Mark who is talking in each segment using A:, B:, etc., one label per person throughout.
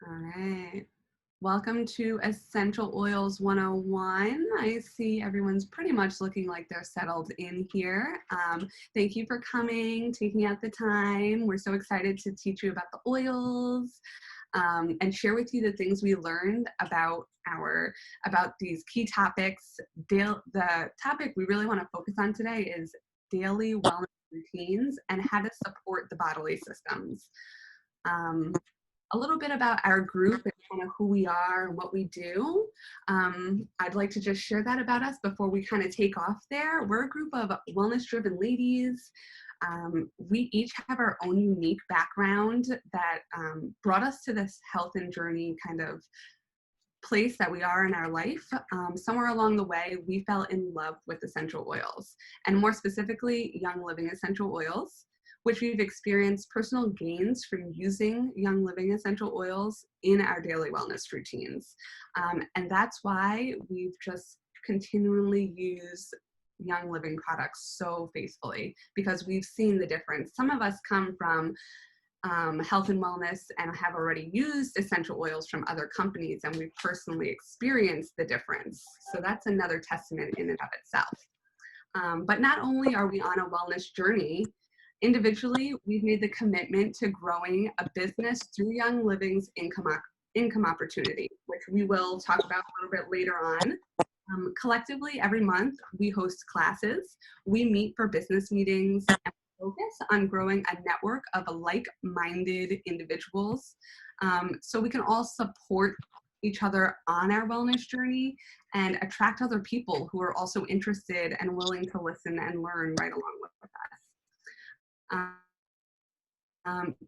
A: All right. Welcome to Essential Oils 101. I see everyone's pretty much looking like they're settled in here. Thank you for coming, taking out the time. We're so excited to teach you about the oils and share with you the things we learned about these key topics. The topic we really want to focus on today is daily wellness routines and how to support the bodily systems. A little bit about our group and kind of who we are and what we do. I'd like to just share that about us before we kind of take off there. We're a group of wellness-driven ladies. We each have our own unique background that brought us to this health and journey kind of place that we are in our life. Somewhere along the way, we fell in love with essential oils, and more specifically, Young Living essential oils, which we've experienced personal gains from using Young Living essential oils in our daily wellness routines. And that's why we've just continually used Young Living products so faithfully, because we've seen the difference. Some of us come from health and wellness and have already used essential oils from other companies, and we've personally experienced the difference. So that's another testament in and of itself. But not only are we on a wellness journey, individually, we've made the commitment to growing a business through Young Living's income opportunity, which we will talk about a little bit later on. Collectively, every month, we host classes. We meet for business meetings and focus on growing a network of like-minded individuals so we can all support each other on our wellness journey and attract other people who are also interested and willing to listen and learn right along with us.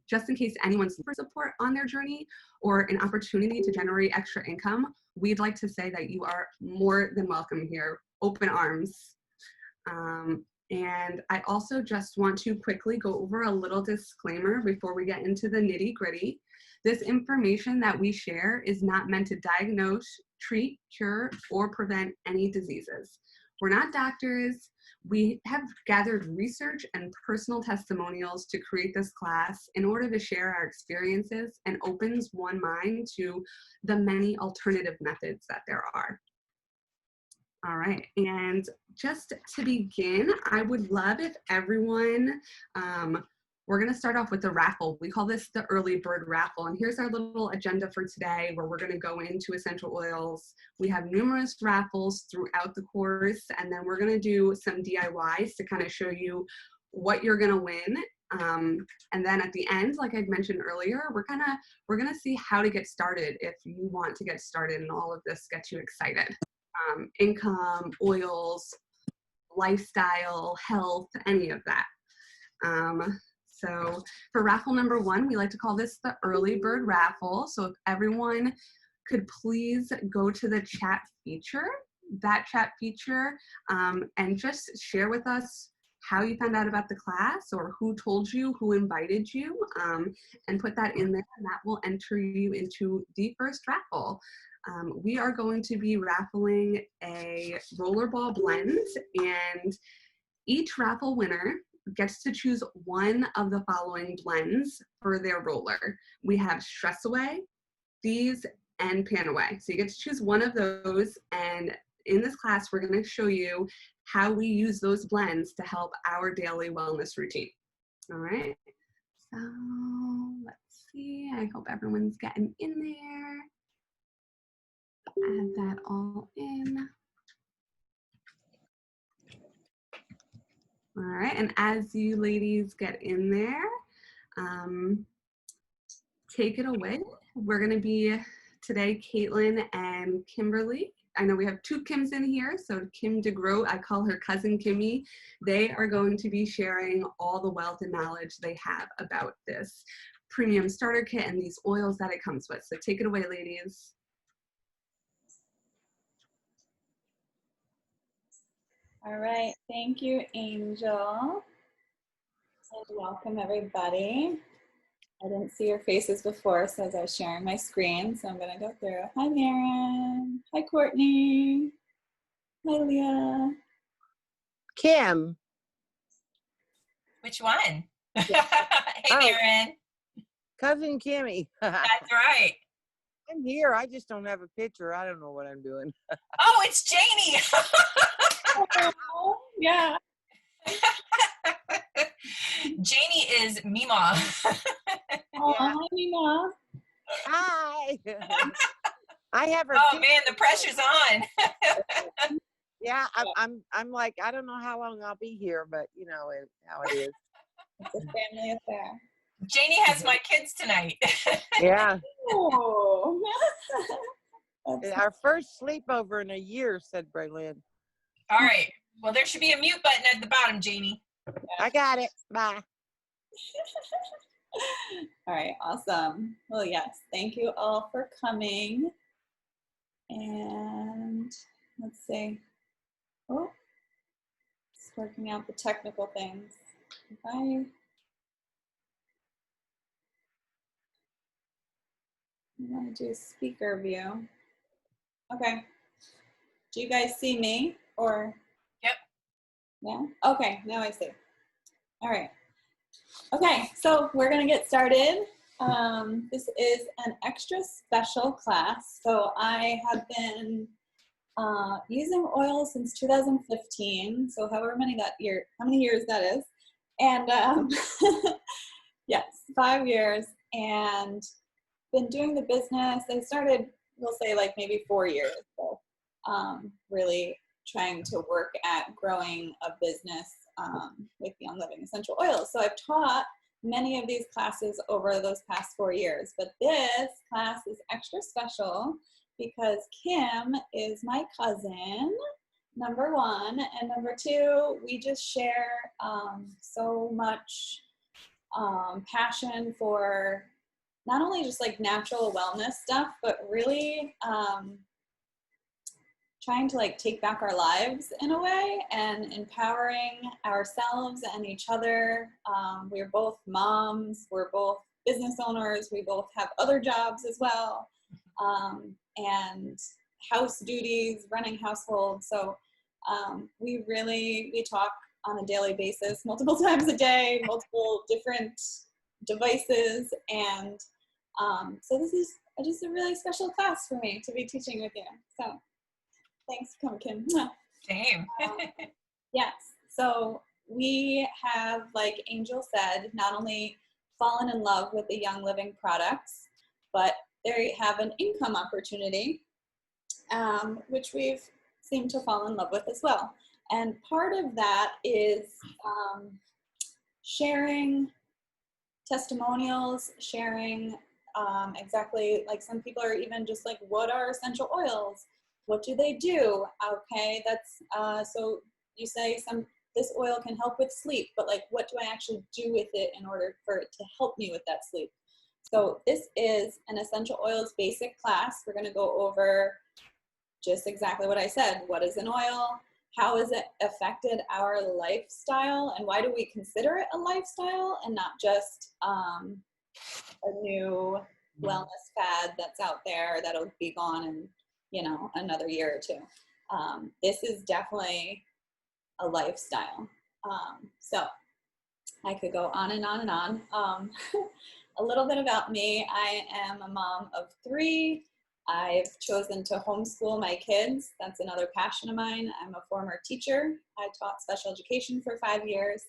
A: Just in case anyone's looking for support on their journey or an opportunity to generate extra income, we'd like to say that you are more than welcome here, open arms. And I also just want to quickly go over a little disclaimer before we get into the nitty gritty. This information that we share is not meant to diagnose, treat, cure, or prevent any diseases. We're not doctors. We have gathered research and personal testimonials to create this class in order to share our experiences and opens one mind to the many alternative methods that there are. All right, and just to begin, I would love if everyone, we're gonna start off with the raffle. We call this the early bird raffle. And here's our little agenda for today where we're gonna go into essential oils. We have numerous raffles throughout the course, and then we're gonna do some DIYs to kind of show you what you're gonna win. And then at the end, like I'd mentioned earlier, we're gonna see how to get started if you want to get started and all of this gets you excited. Income, oils, lifestyle, health, any of that. So for raffle number one, we like to call this the early bird raffle. So if everyone could please go to the chat feature, and just share with us how you found out about the class or who told you, who invited you, and put that in there, and that will enter you into the first raffle. We are going to be raffling a rollerball blend, and each raffle winner gets to choose one of the following blends for their roller. We have Stress Away, Thieves, and Panawe. So you get to choose one of those, and in this class, we're gonna show you how we use those blends to help our daily wellness routine. All right, so let's see, I hope everyone's getting in there. Add that all in. All right, and as you ladies get in there, take it away. We're gonna be today, Caitlin and Kimberly. I know we have two Kims in here, so Kim DeGroat, I call her cousin Kimmy. They are going to be sharing all the wealth and knowledge they have about this premium starter kit and these oils that it comes with. So take it away, ladies.
B: All right, thank you, Angel. And welcome, everybody. I didn't see your faces before, so as I was sharing my screen, so I'm gonna go through. Hi, Maren. Hi, Courtney. Hi, Leah.
C: Kim.
D: Which one?
B: Yeah.
D: Hey, Maren.
C: Cousin Kimmy.
D: That's right.
C: I'm here. I just don't have a picture. I don't know what I'm doing.
D: Oh, it's Janie.
B: Oh, yeah.
D: Janie is Mima.
B: Oh,
C: Yeah.
B: hi, Nina.
C: Hi. I have her.
D: Oh
C: picture.
D: man, the pressure's on.
C: Yeah, I'm like, I don't know how long I'll be here, but you know how it is.
B: It's a family affair.
D: Janie has my kids tonight.
C: Yeah.
B: Oh. That's
C: Our first sleepover in a year, said Braylon.
D: All right. Well, there should be a mute button at the bottom, Janie.
C: I got it. Bye.
B: all right, awesome. Well, yes, thank you all for coming. And let's see. Oh, just working out the technical things. If I want to do speaker view. Okay. Do you guys see me or?
D: Yep.
B: Yeah. Okay. Now I see. All right. Okay. So we're going to get started. This is an extra special class. So I have been using oil since 2015. So however many how many years that is. And yes, 5 years, and been doing the business. I started, we'll say like maybe 4 years. So really trying to work at growing a business with Young Living Essential Oils. So I've taught many of these classes over those past 4 years, but this class is extra special because Kim is my cousin, number one, and number two, we just share so much passion for not only just like natural wellness stuff, but really trying to like take back our lives in a way and empowering ourselves and each other. We're both moms, we're both business owners, we both have other jobs as well, and house duties, running households. So we talk on a daily basis, multiple times a day, multiple different devices. And so this is just a really special class for me to be teaching with you. So thanks for coming, Kim.
D: Same.
B: Yes, so we have, like Angel said, not only fallen in love with the Young Living products, but they have an income opportunity, which we've seemed to fall in love with as well. And part of that is sharing testimonials, sharing exactly, like some people are even just like, what are essential oils? What do they do? Okay, that's, so you say this oil can help with sleep, but like, what do I actually do with it in order for it to help me with that sleep? So this is an essential oils basic class. We're gonna go over just exactly what I said. What is an oil? How has it affected our lifestyle? And why do we consider it a lifestyle and not just a new wellness fad that's out there that'll be gone in, another year or two? This is definitely a lifestyle. So I could go on and on and on. A little bit about me. I am a mom of 3. I've chosen to homeschool my kids. That's another passion of mine. I'm a former teacher. I taught special education for 5 years.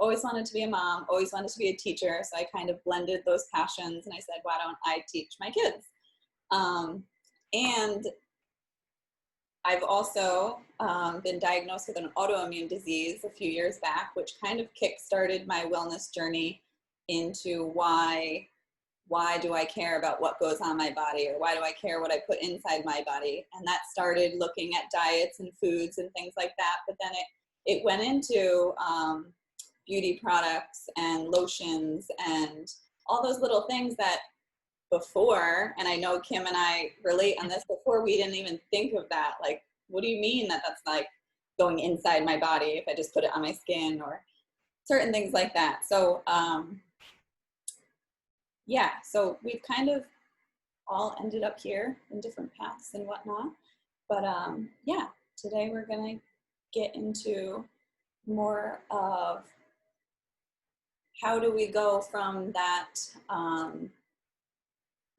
B: Always wanted to be a mom, always wanted to be a teacher. So I kind of blended those passions and I said, why don't I teach my kids? And I've also been diagnosed with an autoimmune disease a few years back, which kind of kick-started my wellness journey into why do I care about what goes on my body, or why do I care what I put inside my body? And that started looking at diets and foods and things like that. But then it went into beauty products and lotions and all those little things that before, and I know Kim and I relate on this, before we didn't even think of that. Like, what do you mean that's like going inside my body if I just put it on my skin, or certain things like that? So yeah, so we've kind of all ended up here in different paths and whatnot. But yeah, today we're gonna get into more of how do we go from that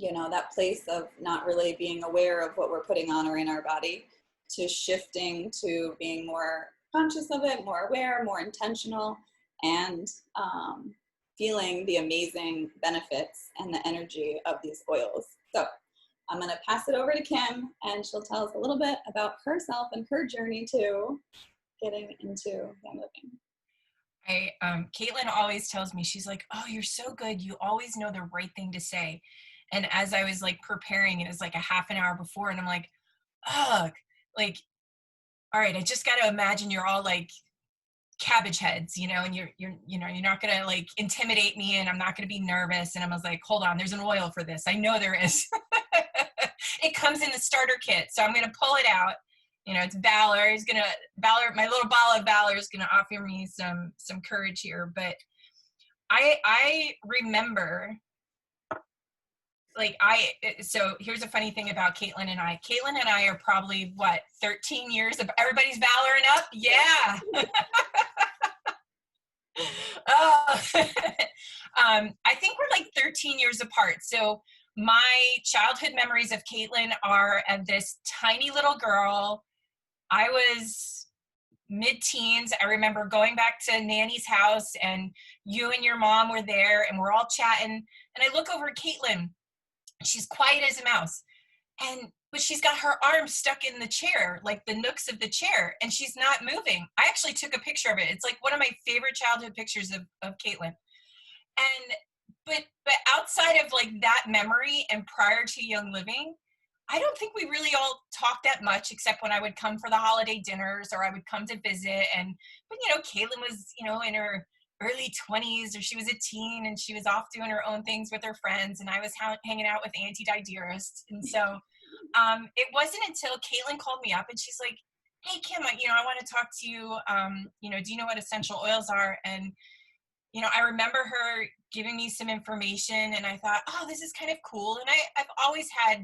B: you know, that place of not really being aware of what we're putting on or in our body, to shifting to being more conscious of it, more aware, more intentional, and feeling the amazing benefits and the energy of these oils. So I'm going to pass it over to Kim, and she'll tell us a little bit about herself and her journey to getting into young living.
D: Caitlin always tells me, she's like, oh, you're so good. You always know the right thing to say. And as I was like preparing, it was like a half an hour before, and I'm like, ugh, like, all right, I just got to imagine you're all like cabbage heads, you know, and you're not going to like intimidate me, and I'm not going to be nervous. And I was like, hold on, there's an oil for this. I know there is. It comes in the starter kit. So I'm going to pull it out. You know, it's Valor. Valor, my little ball of Valor is going to offer me some courage here. But I remember, like, so here's a funny thing about Caitlin and I. Caitlin and I are probably, what, 13 years of everybody's Valor and up? Yeah. I think we're like 13 years apart. So my childhood memories of Caitlin are of this tiny little girl. I was mid-teens. I remember going back to Nanny's house, and you and your mom were there, and we're all chatting. And I look over at Caitlin. She's quiet as a mouse. But she's got her arm stuck in the chair, like the nooks of the chair, and she's not moving. I actually took a picture of it. It's like one of my favorite childhood pictures of Caitlin. But outside of like that memory and prior to Young Living, I don't think we really all talked that much, except when I would come for the holiday dinners or I would come to visit. But you know, Caitlin was, you know, in her early 20s, or she was a teen, and she was off doing her own things with her friends, and I was hanging out with Auntie Dearest. And so it wasn't until Caitlin called me up, and she's like, hey, Kim, I want to talk to you. Do you know what essential oils are? And, you know, I remember her giving me some information, and I thought, oh, this is kind of cool. And I've always had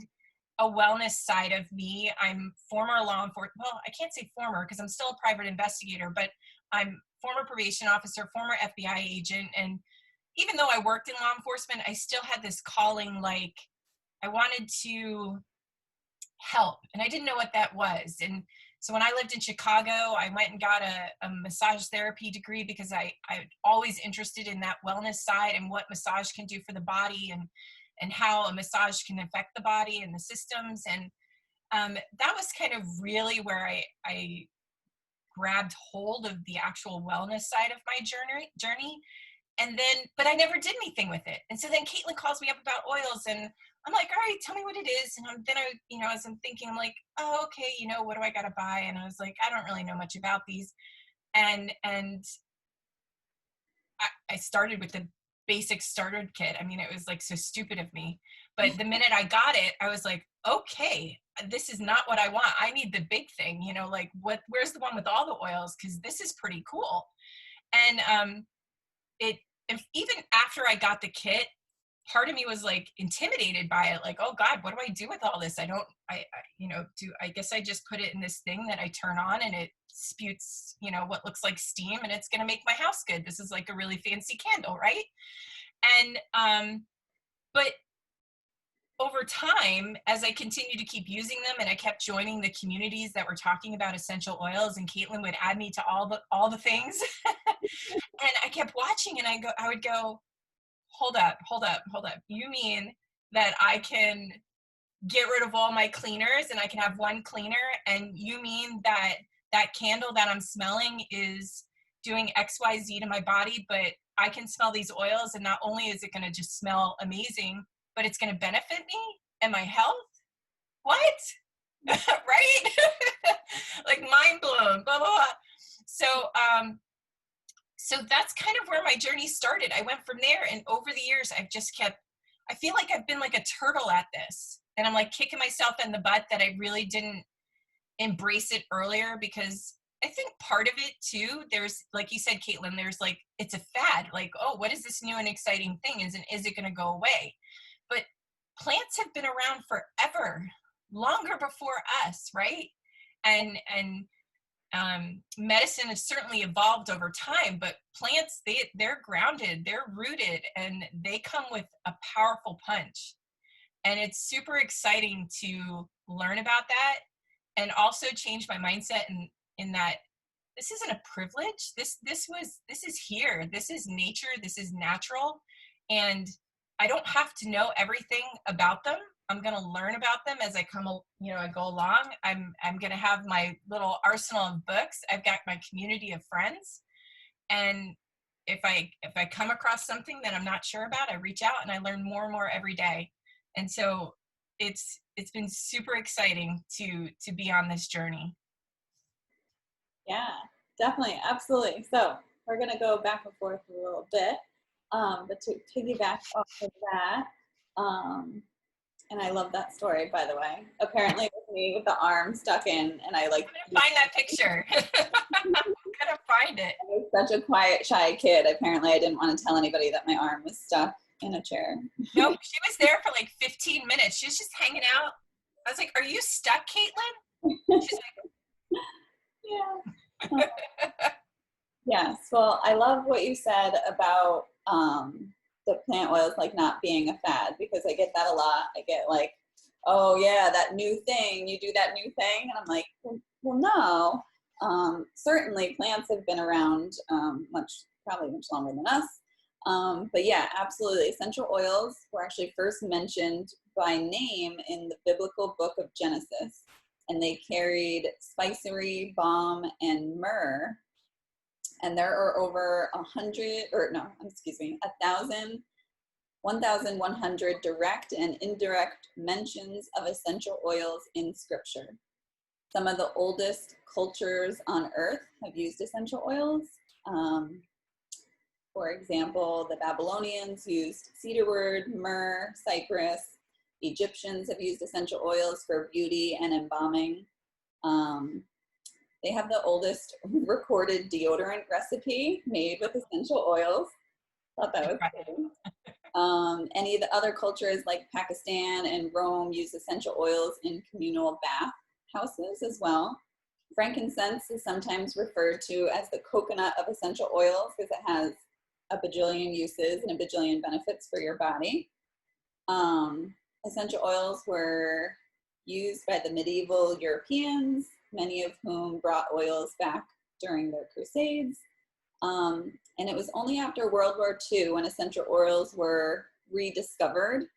D: a wellness side of me. I'm former law enforcement. Well, I can't say former because I'm still a private investigator, but I'm former probation officer, former FBI agent. And even though I worked in law enforcement, I still had this calling, like I wanted to help, and I didn't know what that was. And so when I lived in Chicago, I went and got a massage therapy degree because I'm always interested in that wellness side and what massage can do for the body, and how a massage can affect the body and the systems. And that was kind of really where I grabbed hold of the actual wellness side of my journey. And then, but I never did anything with it. And so then Caitlin calls me up about oils, and I'm like, all right, tell me what it is. And then as I'm thinking, I'm like, oh, okay, what do I got to buy? And I was like, I don't really know much about these. And I started with the basic starter kit. I mean, it was like so stupid of me. But the minute I got it, I was like, okay, this is not what I want. I need the big thing, like where's the one with all the oils? Because this is pretty cool. And even after I got the kit, part of me was like intimidated by it. Like, oh God, what do I do with all this? I guess I just put it in this thing that I turn on, and it sputes, what looks like steam, and it's going to make my house good. This is like a really fancy candle, right? And, but over time, as I continued to keep using them, and I kept joining the communities that were talking about essential oils, and Caitlin would add me to all the things. And I kept watching, and I would go, hold up. You mean that I can get rid of all my cleaners and I can have one cleaner? And you mean that candle that I'm smelling is doing XYZ to my body, but I can smell these oils, and not only is it going to just smell amazing, but it's going to benefit me and my health? What? Right? Like mind blown, blah, blah, blah. So that's kind of where my journey started. I went from there, and over the years, I feel like I've been like a turtle at this, and I'm like kicking myself in the butt that I really didn't embrace it earlier, because I think part of it too, there's, like you said, Caitlin, there's like, it's a fad. Like, oh, what is this new and exciting thing? Is it going to go away? But plants have been around forever, longer before us, right? And medicine has certainly evolved over time, but plants, they're grounded, they're rooted, and they come with a powerful punch. And it's super exciting to learn about that and also change my mindset in that this isn't a privilege. This is here. This is nature. This is natural. And I don't have to know everything about them. I'm going to learn about them as I I go along. I'm going to have my little arsenal of books. I've got my community of friends. And if I come across something that I'm not sure about, I reach out and I learn more and more every day. And so it's been super exciting to be on this journey.
B: Yeah, definitely. Absolutely. So we're going to go back and forth a little bit. But to piggyback off of that, and I love that story, by the way. Apparently, it was me with the arm stuck in, and I like.
D: I'm gonna find that picture. I'm gonna find it.
B: I was such a quiet, shy kid. Apparently, I didn't want to tell anybody that my arm was stuck in a chair.
D: Nope, she was there for like 15 minutes. She was just hanging out. I was like, "Are you stuck, Caitlin?" She's
B: Yeah. Yes. Well, I love what you said about the plant oils like not being a fad, because I get that a lot. I get like, oh yeah, that new thing, you do that new thing. And I'm like, well no. Certainly plants have been around probably much longer than us. But yeah, absolutely. Essential oils were actually first mentioned by name in the biblical book of Genesis. And they carried spicery, balm, and myrrh. And there are over 1,100 direct and indirect mentions of essential oils in scripture. Some of the oldest cultures on earth have used essential oils. For example, the Babylonians used cedarwood, myrrh, cypress. Egyptians have used essential oils for beauty and embalming. They have the oldest recorded deodorant recipe made with essential oils. Thought that was cool. Any of the other cultures like Pakistan and Rome use essential oils in communal bath houses as well. Frankincense is sometimes referred to as the coconut of essential oils because it has a bajillion uses and a bajillion benefits for your body. Essential oils were used by the medieval Europeans, many of whom brought oils back during their crusades. And it was only after World War II when essential oils were rediscovered,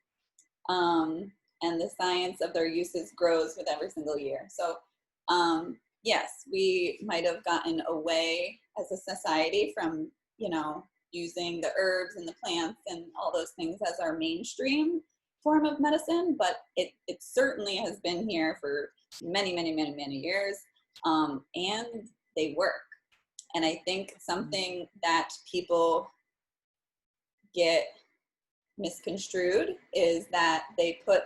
B: and the science of their uses grows with every single year. So yes, we might have gotten away as a society from, using the herbs and the plants and all those things as our mainstream form of medicine, but it certainly has been here for many, many, many, many years, and they work. And I think something that people get misconstrued is that they put,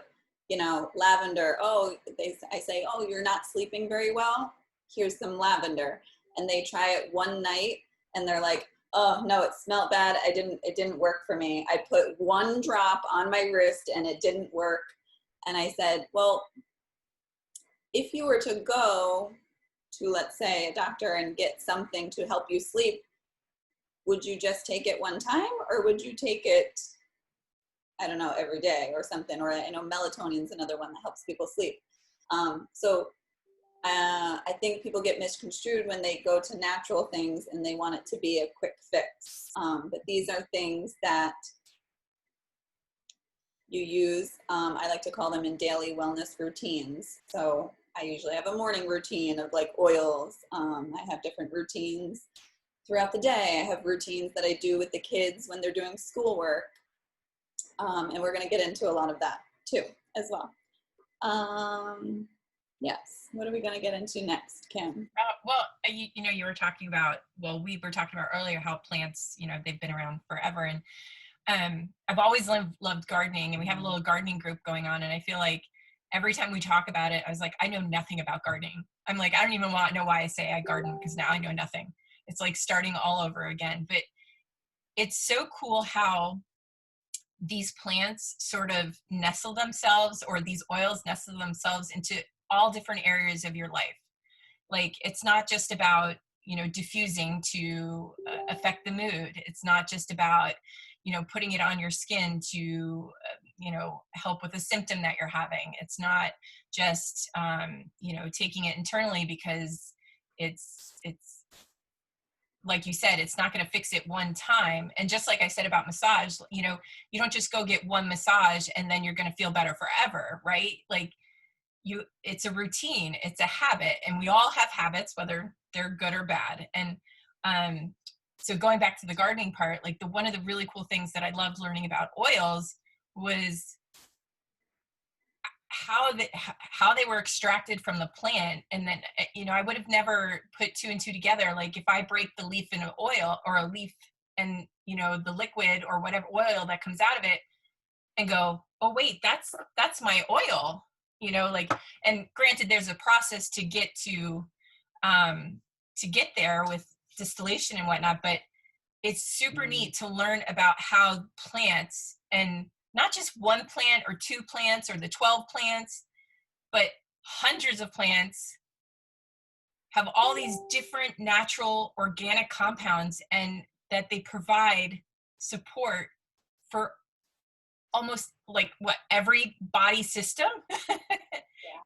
B: lavender. I say, oh, you're not sleeping very well. Here's some lavender. And they try it one night and they're like, oh no, it smelled bad. It didn't work for me. I put one drop on my wrist and it didn't work. And I said, well, if you were to go to, let's say, a doctor and get something to help you sleep, would you just take it one time, or would you take it, I don't know, every day or something? Or I know melatonin is another one that helps people sleep. I think people get misconstrued when they go to natural things and they want it to be a quick fix. But these are things that you use, I like to call them in daily wellness routines. So I usually have a morning routine of like oils. I have different routines throughout the day. I have routines that I do with the kids when they're doing schoolwork. And we're going to get into a lot of that too, as well. Yes. What are we going to get into next, Kim?
D: You were talking about, we were talking about earlier how plants, they've been around forever. And I've always loved gardening, and we have a little gardening group going on. And I feel like every time we talk about it, I was like, I know nothing about gardening. I'm like, I don't even want to know why I say I garden, because now I know nothing. It's like starting all over again. But it's so cool how these plants sort of nestle themselves, or these oils nestle themselves into all different areas of your life. Like, it's not just about, diffusing to affect the mood. It's not just about, putting it on your skin to help with a symptom that you're having. It's not just, taking it internally, because it's like you said, it's not going to fix it one time. And just like I said about massage, you don't just go get one massage and then you're going to feel better forever, right? Like it's a routine, it's a habit, and we all have habits, whether they're good or bad. And so going back to the gardening part, like one of the really cool things that I loved learning about oils was how they were extracted from the plant. And then, I would have never put two and two together. Like if I break the leaf in an oil, or a leaf and, the liquid or whatever oil that comes out of it, and go, oh wait, that's my oil, and granted there's a process to get there with distillation and whatnot, but it's super neat to learn about how plants, and not just one plant or two plants or the 12 plants, but hundreds of plants have all these different natural organic compounds, and that they provide support for almost like every body system,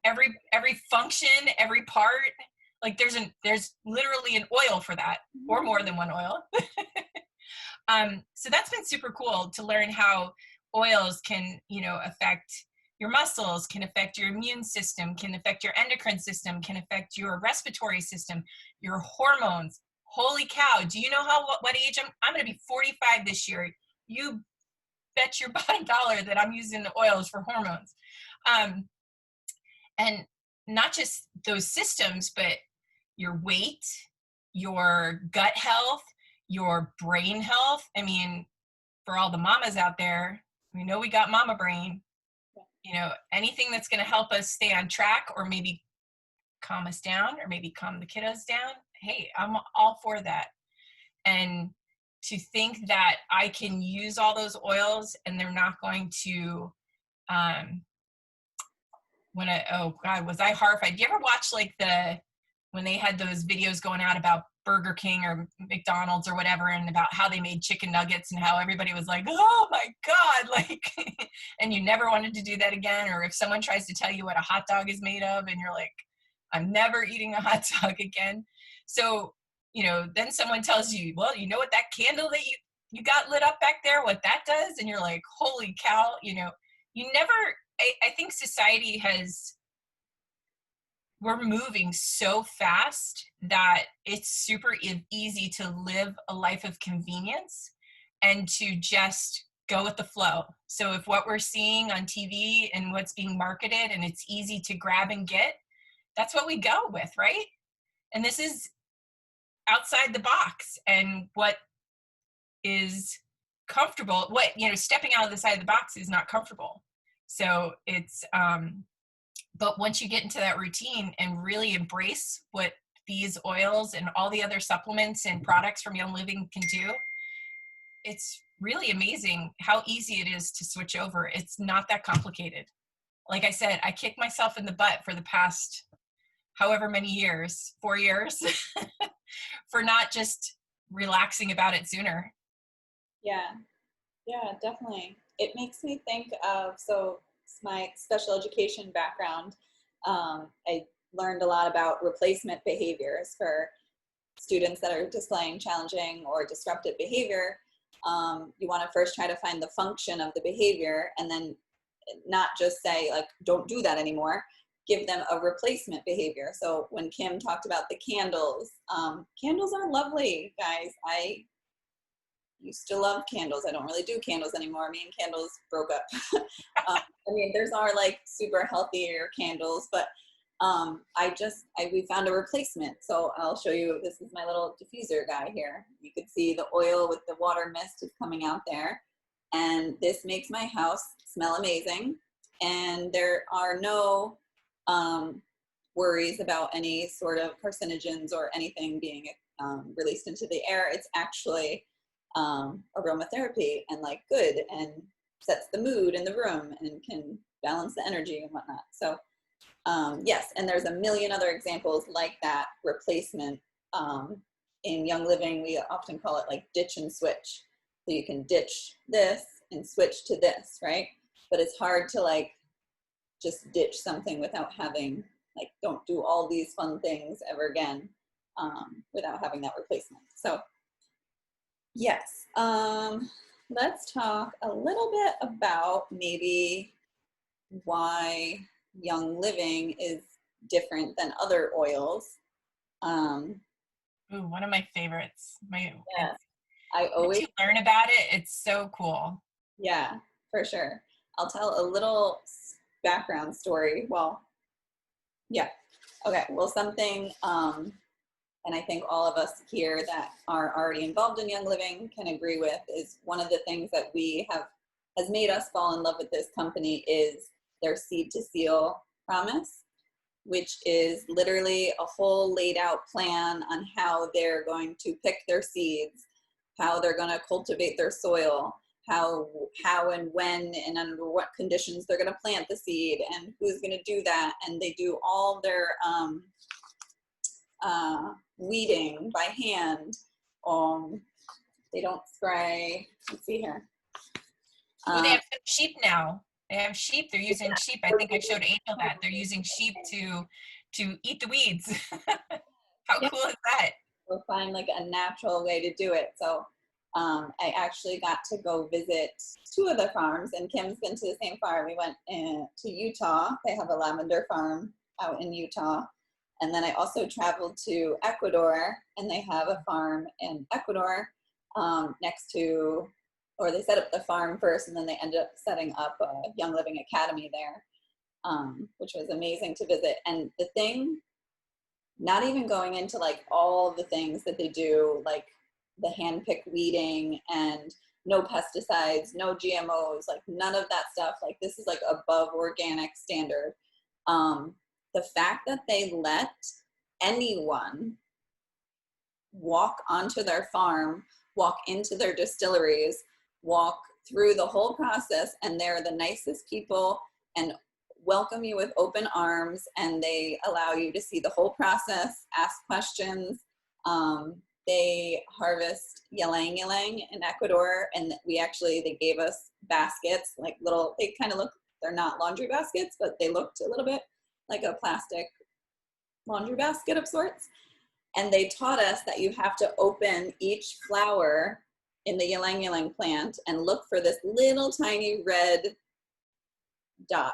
D: every function, every part. Like there's literally an oil for that, or more than one oil. So that's been super cool to learn how oils can, affect your muscles, can affect your immune system, can affect your endocrine system, can affect your respiratory system, your hormones. Holy cow. Do you know what age I'm going to be 45 this year. You bet your bottom dollar that I'm using the oils for hormones. And not just those systems, but your weight, your gut health, your brain health. I mean, for all the mamas out there, we know we got mama brain. Anything that's going to help us stay on track, or maybe calm us down, or maybe calm the kiddos down. Hey, I'm all for that. And to think that I can use all those oils and they're not going to, oh God, was I horrified? Do you ever watch when they had those videos going out about Burger King or McDonald's or whatever, and about how they made chicken nuggets, and how everybody was like, oh my God, and you never wanted to do that again? Or if someone tries to tell you what a hot dog is made of, and you're like, I'm never eating a hot dog again. So, then someone tells you, well, you know what that candle that you got lit up back there, what that does? And you're like, holy cow, I think society we're moving so fast that it's super easy to live a life of convenience and to just go with the flow. So if what we're seeing on TV and what's being marketed and it's easy to grab and get, that's what we go with, right? And this is outside the box, and what is comfortable, stepping out of the side of the box is not comfortable. So it's, but once you get into that routine and really embrace what these oils and all the other supplements and products from Young Living can do, it's really amazing how easy it is to switch over. It's not that complicated. Like I said, I kicked myself in the butt for the past however many years, 4 years, for not just relaxing about it sooner.
B: Yeah, definitely. It makes me think of, my special education background, I learned a lot about replacement behaviors for students that are displaying challenging or disruptive behavior. You want to first try to find the function of the behavior, and then not just say, don't do that anymore. Give them a replacement behavior. So when Kim talked about the candles, candles are lovely, guys. I used to love candles. I don't really do candles anymore. Me and candles broke up. There's our super healthier candles, but we found a replacement. So I'll show you, this is my little diffuser guy here. You can see the oil with the water mist is coming out there. And this makes my house smell amazing. And there are no worries about any sort of carcinogens or anything being released into the air. It's actually aromatherapy and good, and sets the mood in the room and can balance the energy and whatnot. So yes, and there's a million other examples like that replacement. In Young Living, we often call it ditch and switch. So you can ditch this and switch to this, right? but it's hard to like just ditch something without having, like, don't do all these fun things ever again without having that replacement. So yes, let's talk a little bit about maybe why Young Living is different than other oils.
D: Ooh, one of my favorites.
B: Yeah, I
D: Once
B: always,
D: you learn about it, it's so cool.
B: yeah, for sure. I'll tell a little background story. Well, yeah. Okay. Well, something, and I think all of us here that are already involved in Young Living can agree with, is one of the things that has made us fall in love with this company is their seed to seal promise, which is literally a whole laid out plan on how they're going to pick their seeds, how they're going to cultivate their soil, how and when and under what conditions they're going to plant the seed, and who's going to do that. And they do all their weeding by hand. They don't spray. Let's see here.
D: Well, they have some sheep now. They have sheep. They're using sheep. I think I showed Angel that they're using sheep to eat the weeds. How cool is that?
B: We'll find like a natural way to do it. So I actually got to go visit 2 of the farms, and Kim's been to the same farm. We went to Utah. They have a lavender farm out in Utah. And then I also traveled to Ecuador, and they have a farm in Ecuador next to, or they set up the farm first, and then they ended up setting up a Young Living Academy there, which was amazing to visit. And the thing, not even going into like all the things that they do, like the hand-pick weeding and no pesticides, no GMOs, like none of that stuff. Like this is like above organic standard. The fact that they let anyone walk onto their farm, walk into their distilleries, walk through the whole process, and they're the nicest people and welcome you with open arms, and they allow you to see the whole process, ask questions. They harvest ylang ylang in Ecuador, and they gave us baskets, like little, they kind of look, they're not laundry baskets, but they looked a little bit like a plastic laundry basket of sorts. And they taught us that you have to open each flower in the ylang ylang plant and look for this little tiny red dot.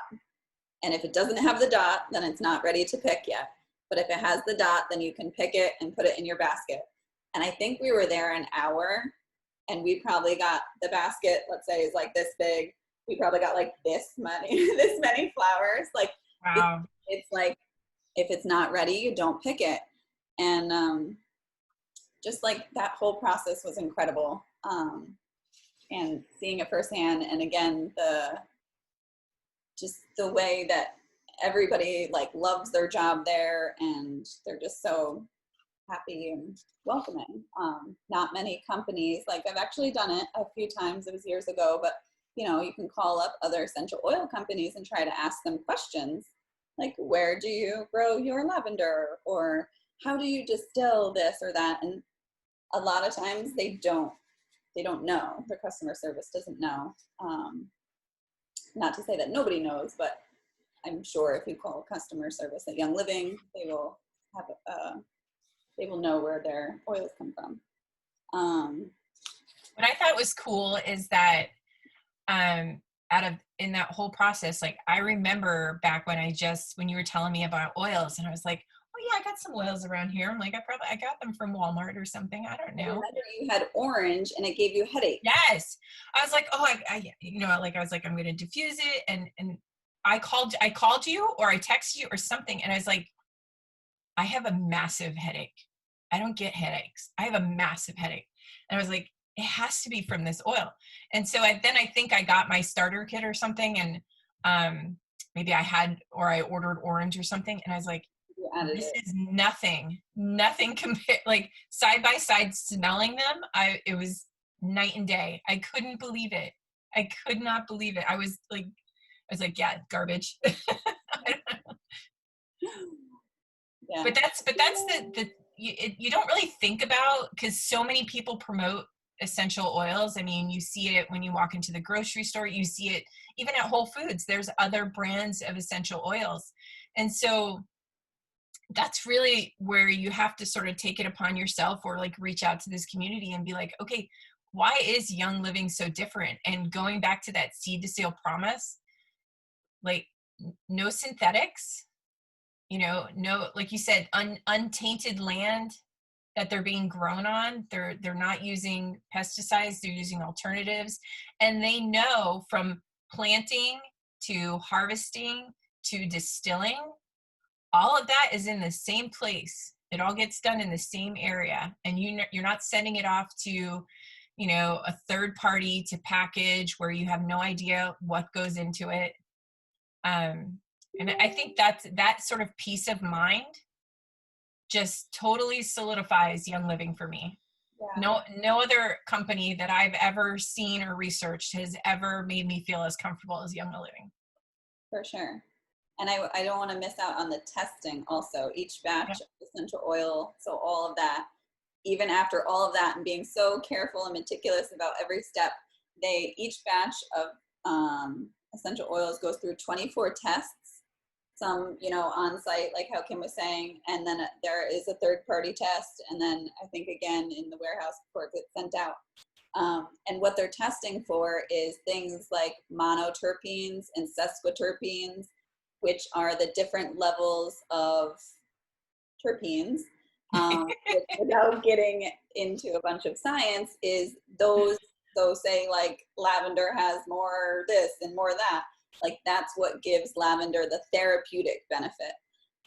B: And if it doesn't have the dot, then it's not ready to pick yet. But if it has the dot, then you can pick it and put it in your basket. And I think we were there an hour, and we probably got, the basket, let's say, is like this big. We probably got like this many flowers. Like,
D: wow.
B: It's like, if it's not ready, you don't pick it. And just like that whole process was incredible. And seeing it firsthand, and again, just the way that everybody like loves their job there, and they're just so happy and welcoming. Not many companies, like I've actually done it a few times, it was years ago, but you know, you can call up other essential oil companies and try to ask them questions like, where do you grow your lavender, or how do you distill this or that? And a lot of times they don't know. Their customer service doesn't know. Not to say that nobody knows, but I'm sure if you call customer service at Young Living, they will know where their oils come from.
D: What I thought was cool is that in that whole process, like I remember back when when you were telling me about oils, and I was like, oh yeah, I got some oils around here. I'm like, I got them from Walmart or something. I don't know.
B: I remember you had orange and it gave you headaches.
D: Yes. I was like, oh, I was like, I'm going to diffuse it. And I called you, or I texted you or something. And I was like, I have a massive headache. I don't get headaches. I have a massive headache. And I was like, it has to be from this oil. And so I think I got my starter kit or something, and maybe I ordered orange or something. And I was like, this is nothing compared, like side by side smelling them. It was night and day. I couldn't believe it. I could not believe it. I was like, yeah, garbage.
B: Yeah.
D: But that's you don't really think about, because so many people promote essential oils. I mean, you see it when you walk into the grocery store, you see it even at Whole Foods, there's other brands of essential oils. And so that's really where you have to sort of take it upon yourself, or like reach out to this community and be like, okay, why is Young Living so different? And going back to that seed to sale promise, like no synthetics, you know, no, like you said, untainted land that they're being grown on. They're not using pesticides, they're using alternatives. And they know from planting to harvesting to distilling, all of that is in the same place. It all gets done in the same area. And you're not sending it off to, you know, a third party to package where you have no idea what goes into it. And I think that sort of peace of mind just totally solidifies Young Living for me.
B: Yeah.
D: No other company that I've ever seen or researched has ever made me feel as comfortable as Young Living.
B: For sure. And I don't want to miss out on the testing also. Each batch of essential oil, so all of that, even after all of that and being so careful and meticulous about every step, each batch of essential oils goes through 24 tests. Some, you know, on site, like how Kim was saying, and then there is a third party test, and then I think again in the warehouse before it gets sent out. And what they're testing for is things like monoterpenes and sesquiterpenes, which are the different levels of terpenes. Without getting into a bunch of science, is those, so say like lavender has more this and more that. Like that's what gives lavender the therapeutic benefit.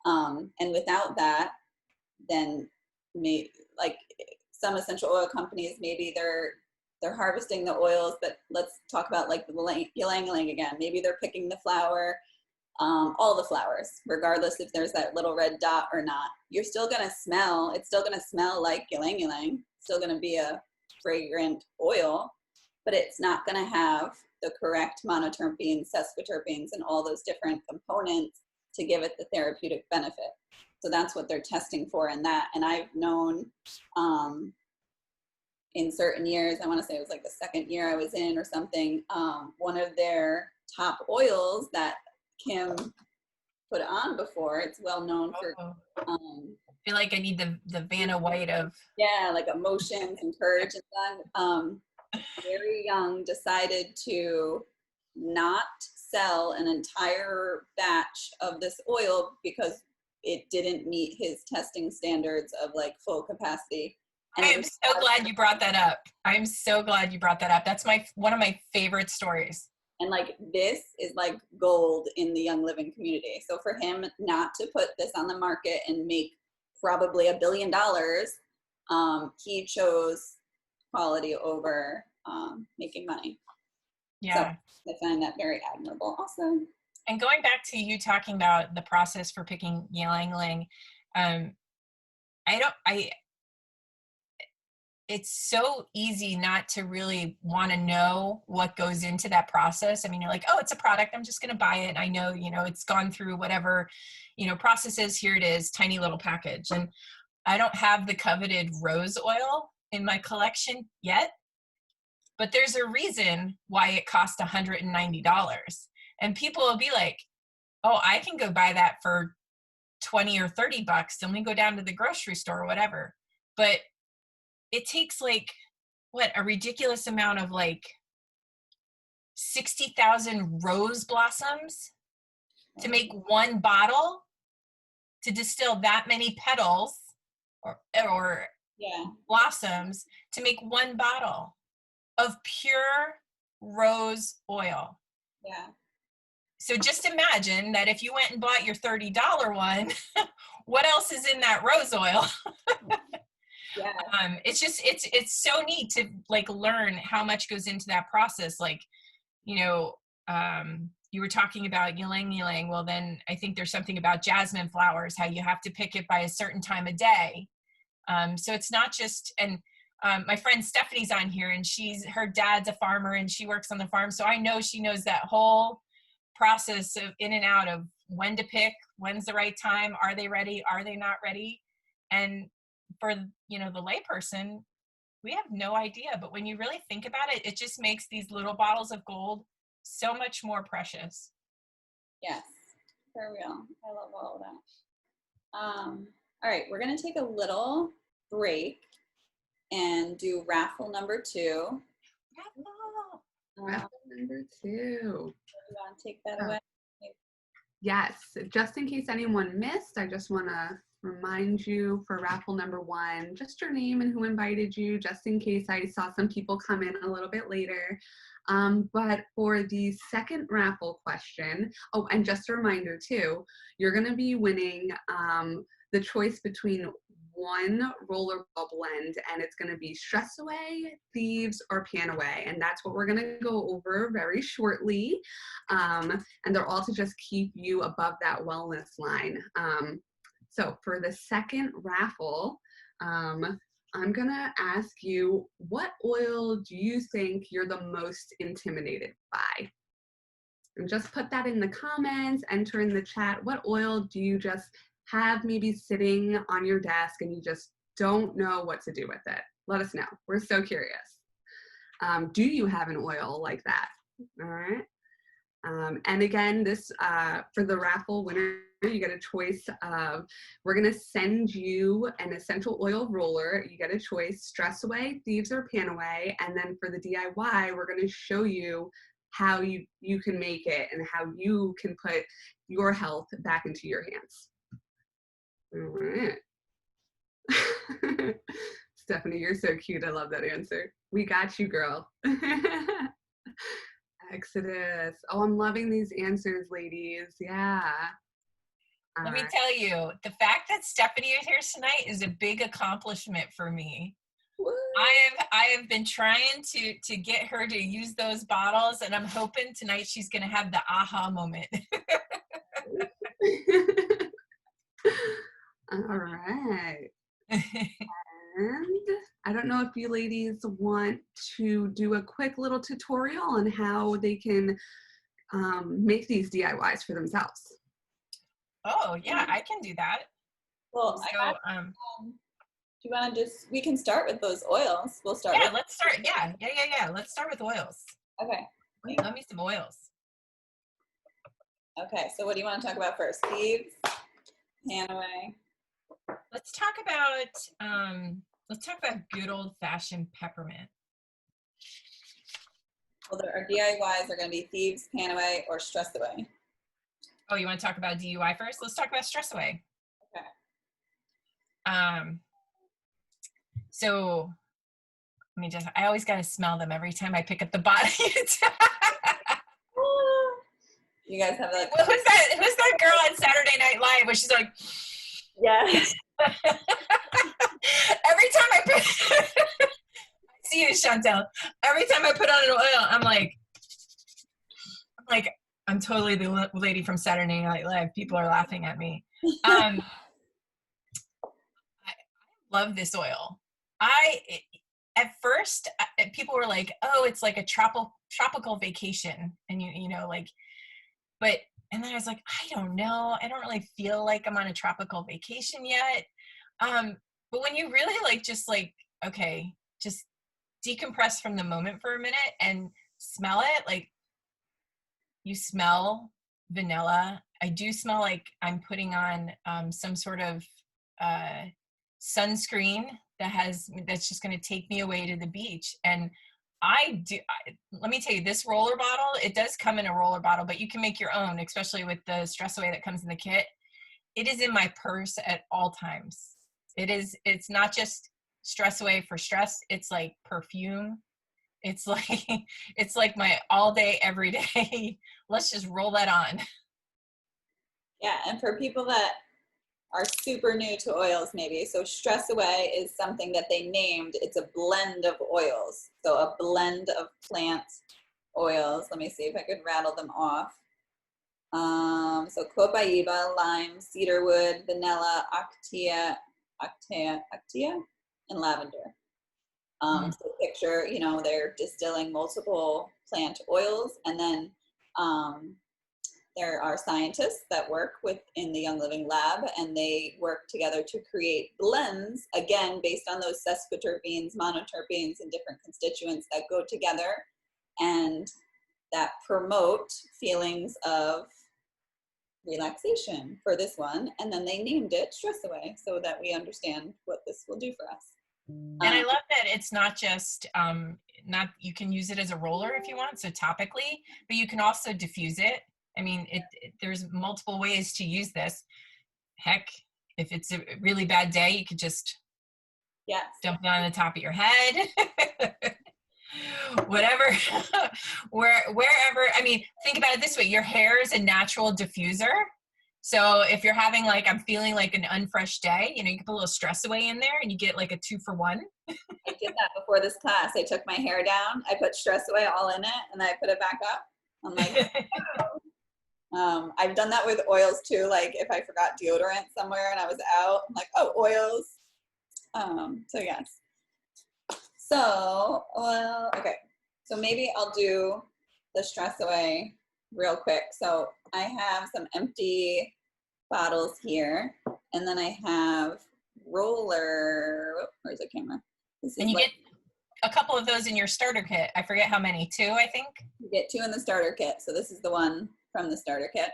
B: And without that, then like some essential oil companies, maybe they're harvesting the oils, but let's talk about like the ylang-ylang again. Maybe they're picking the flower, all the flowers, regardless if there's that little red dot or not. You're still gonna smell, it's still gonna smell like ylang-ylang, still gonna be a fragrant oil, but it's not gonna have the correct monoterpenes, sesquiterpenes, and all those different components to give it the therapeutic benefit. So that's what they're testing for in that. And I've known in certain years, I want to say it was like the second year I was in or something, one of their top oils that Kim put on before, it's well known for
D: I feel like I need the Vanna White of
B: like emotions and courage and that. Very Young decided to not sell an entire batch of this oil because it didn't meet his testing standards of like full capacity. And
D: I am so glad you brought that up. I'm so glad you brought that up. That's one of my favorite stories.
B: And like this is like gold in the Young Living community. So for him not to put this on the market and make probably $1 billion, he chose quality over making money.
D: Yeah.
B: So I find that very admirable also.
D: And going back to you talking about the process for picking ylang-ylang, it's so easy not to really want to know what goes into that process. I mean, you're like, oh, it's a product, I'm just going to buy it. I know, you know, it's gone through whatever, you know, processes. Here it is, tiny little package. And I don't have the coveted rose oil in my collection yet, but there's a reason why it cost $190. And people will be like, oh, I can go buy that for 20 or 30 bucks. Then we go down to the grocery store or whatever. But it takes like, what, a ridiculous amount of like 60,000 rose blossoms to make one bottle, to distill that many petals or blossoms to make one bottle of pure rose oil.
B: Yeah.
D: So just imagine that if you went and bought your $30 one, what else is in that rose oil?
B: Yeah.
D: It's so neat to like learn how much goes into that process. Like, you know, you were talking about ylang-ylang. Well, then I think there's something about jasmine flowers, how you have to pick it by a certain time of day. So it's not just, and my friend Stephanie's on here, and her dad's a farmer and she works on the farm. So I know she knows that whole process of in and out of when to pick, when's the right time, are they ready, are they not ready? And for, you know, the layperson, we have no idea. But when you really think about it, it just makes these little bottles of gold so much more precious.
B: Yes, for real. I love all of that. All right, we're gonna take a little break and do raffle number 2.
A: Raffle number 2.
B: You want to take that away?
A: Yes, just in case anyone missed, I just want to remind you for raffle number 1, just your name and who invited you, just in case I saw some people come in a little bit later. But for the second raffle question, oh, and just a reminder too, you're going to be winning the choice between 1 rollerball blend, and it's going to be Stress Away, Thieves, or Panawe, and that's what we're going to go over very shortly. And they're all to just keep you above that wellness line. So for the second raffle, I'm gonna ask you, what oil do you think you're the most intimidated by? And just put that in the comments, enter in the chat. What oil do you just have maybe sitting on your desk and you just don't know what to do with it? Let us know. We're so curious. Do you have an oil like that? All right. And again, this for the raffle winner, you get a choice of, we're going to send you an essential oil roller. You get a choice, Stress Away, Thieves, or Panawe. And then for the DIY, we're going to show you how you can make it and how you can put your health back into your hands. All right. Stephanie, you're so cute. I love that answer. We got you, girl. Exodus. Oh, I'm loving these answers, ladies. Yeah.
D: Let me tell you, the fact that Stephanie is here tonight is a big accomplishment for me.
B: Woo.
D: I have been trying to get her to use those bottles, and I'm hoping tonight she's going to have the aha moment.
A: All right. And I don't know if you ladies want to do a quick little tutorial on how they can make these DIYs for themselves.
D: Oh, yeah, I can do that.
B: Well,
D: So,
B: do you want to we can start with those oils. We'll start.
D: Yeah, let's start. Yeah. Let's start with oils.
B: Okay.
D: Love me some oils.
B: Okay, so what do you want to talk about first? Thieves, Panawe.
D: Let's talk about good old fashioned peppermint.
B: Well, our DIYs are going to be Thieves, Panawe, or Stress Away.
D: Oh, you want to talk about DUI first? Let's talk about Stress Away.
B: Okay.
D: So I always got to smell them every time I pick up the bottle.
B: You guys have like.
D: Who's that girl on Saturday Night Live where she's like,
B: yeah.
D: Every time I see you, Chantel. Every time I put on an oil, I'm like, I'm totally the lady from Saturday Night Live. People are laughing at me. I love this oil. At first, people were like, "Oh, it's like a tropical vacation," and you know, like, but and then I was like, I don't know. I don't really feel like I'm on a tropical vacation yet. But when you really just decompress from the moment for a minute and smell it, like you smell vanilla. I do smell like I'm putting on some sort of sunscreen that's just going to take me away to the beach. And let me tell you, this roller bottle, it does come in a roller bottle, but you can make your own, especially with the Stress Away that comes in the kit. It is in my purse at all times. It's not just Stress Away for stress. It's like perfume. It's like my all day, every day. Let's just roll that on.
B: Yeah, and for people that are super new to oils maybe, so Stress Away is something that they named. It's a blend of oils. So a blend of plant oils. Let me see if I could rattle them off. So copaiba, lime, cedarwood, vanilla, actia, and lavender. So picture, they're distilling multiple plant oils, and then there are scientists that work within the Young Living Lab, and they work together to create blends, again, based on those sesquiterpenes, monoterpenes, and different constituents that go together and that promote feelings of relaxation for this one. And then they named it Stress Away so that we understand what this will do for us.
D: And I love that it's not just, you can use it as a roller if you want, so topically, but you can also diffuse it. I mean, there's multiple ways to use this. Heck, if it's a really bad day, you could just dump it on the top of your head. Whatever, wherever. I mean, think about it this way. Your hair is a natural diffuser. So if you're having like, I'm feeling like an unfresh day, you know, you can put a little Stress Away in there and you get like a 2-for-1.
B: I did that before this class. I took my hair down, I put Stress Away all in it, and I put it back up. I'm like, oh. I've done that with oils too. Like if I forgot deodorant somewhere and I was out, I'm like, oh, oils. So yes. So, okay. So maybe I'll do the Stress Away real quick. So I have some empty bottles here, and then I have roller, where's the camera?
D: And you get a couple of those in your starter kit. I forget how many, 2, I think?
B: You get 2 in the starter kit. So this is the one from the starter kit,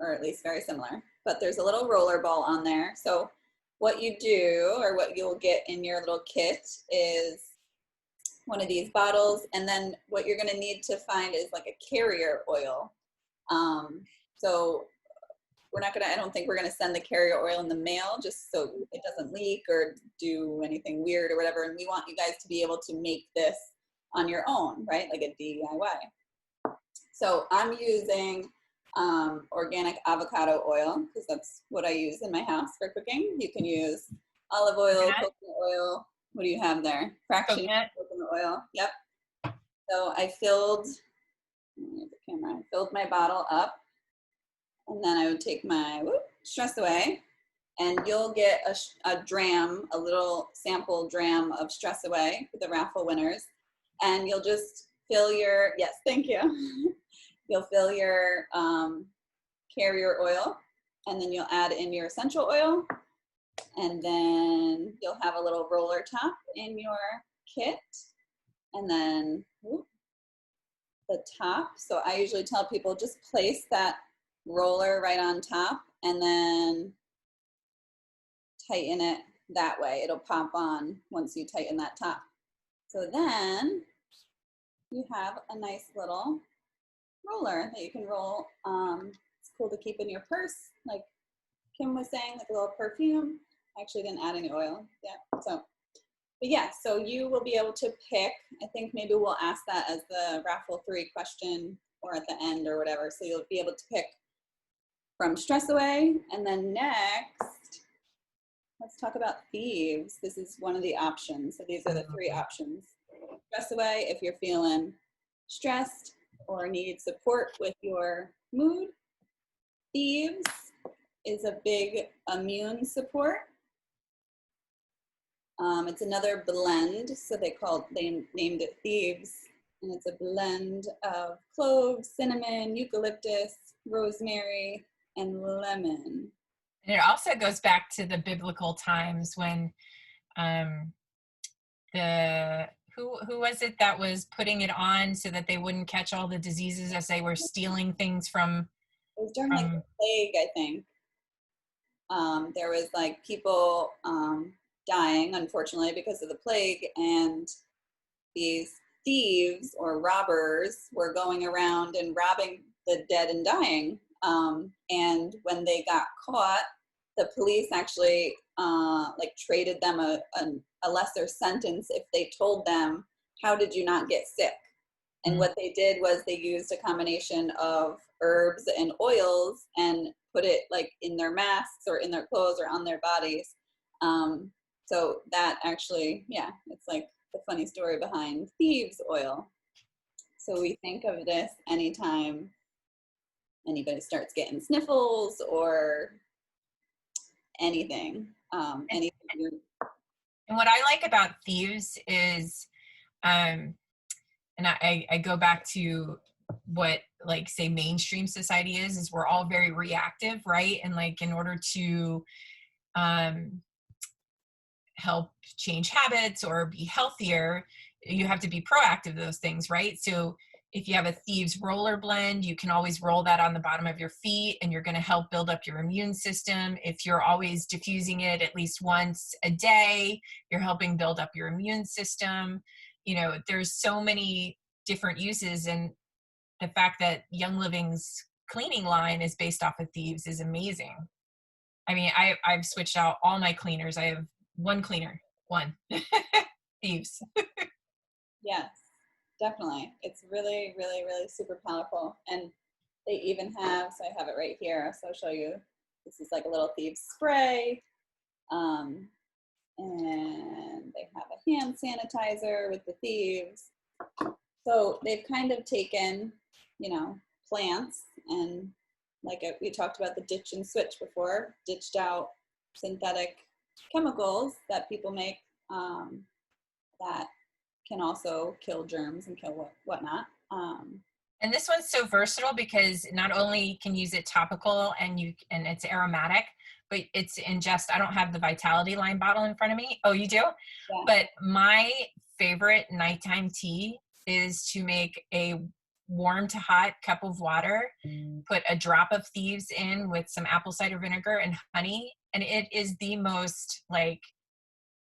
B: or at least very similar. But there's a little roller ball on there. So what you do, or what you'll get in your little kit, is one of these bottles, and then what you're going to need to find is like a carrier oil. So we're not going to, I don't think we're going to send the carrier oil in the mail just so it doesn't leak or do anything weird or whatever. And we want you guys to be able to make this on your own, right? Like a DIY. So I'm using organic avocado oil because that's what I use in my house for cooking. You can use olive oil, coconut oil. What do you have there? Fraction coconut oil. Yep. So I filled my bottle up, and then I would take my Stress Away, and you'll get a dram, a little sample dram of Stress Away for the raffle winners, and you'll just fill your, yes, thank you. You'll fill your carrier oil, and then you'll add in your essential oil, and then you'll have a little roller top in your kit, and then the top. So I usually tell people just place that roller right on top and then tighten it that way. It'll pop on once you tighten that top. So then you have a nice little roller that you can roll. It's cool to keep in your purse, like Kim was saying, like a little perfume. I actually didn't add any oil yet. So, but yeah, so you will be able to pick. I think maybe we'll ask that as the raffle 3 question or at the end or whatever. So you'll be able to pick from Stress Away. And then next, let's talk about Thieves. This is one of the options. So these are the 3 options. Stress Away if you're feeling stressed or need support with your mood. Thieves is a big immune support. It's another blend, so they named it Thieves, and it's a blend of cloves, cinnamon, eucalyptus, rosemary, and lemon.
D: And it also goes back to the biblical times when who was it that was putting it on so that they wouldn't catch all the diseases as they were stealing things from?
B: It was during like the plague, I think. There was like people dying, unfortunately, because of the plague, and these thieves or robbers were going around and robbing the dead and dying. And when they got caught, the police actually like traded them a lesser sentence if they told them, how did you not get sick? And what they did was they used a combination of herbs and oils and put it like in their masks or in their clothes or on their bodies. So that actually, yeah, it's like the funny story behind Thieves oil. So we think of this anytime anybody starts getting sniffles or anything.
D: And what I like about Thieves is, and I go back to what like say mainstream society is we're all very reactive, right? And like in order to help change habits or be healthier, you have to be proactive those things, right? So if you have a Thieves roller blend, you can always roll that on the bottom of your feet and you're going to help build up your immune system. If you're always diffusing it at least once a day, you're helping build up your immune system. You know, there's so many different uses, and the fact that Young Living's cleaning line is based off of Thieves is amazing. I mean, I've switched out all my cleaners. I have one cleaner, one. Thieves.
B: Yes, definitely. It's really, really, really super powerful. And they even have, so I have it right here, so I'll show you. This is like a little Thieves spray. And they have a hand sanitizer with the Thieves. So they've kind of taken, you know, plants and like we talked about the ditch and switch before, ditched out synthetic chemicals that people make that can also kill germs and kill whatnot.
D: And this one's so versatile because not only can you use it topical and it's aromatic, but it's ingest. I don't have the Vitality line bottle in front of me. Oh, you do?
B: Yeah.
D: But my favorite nighttime tea is to make a warm to hot cup of water, put a drop of Thieves in with some apple cider vinegar and honey, and it is the most like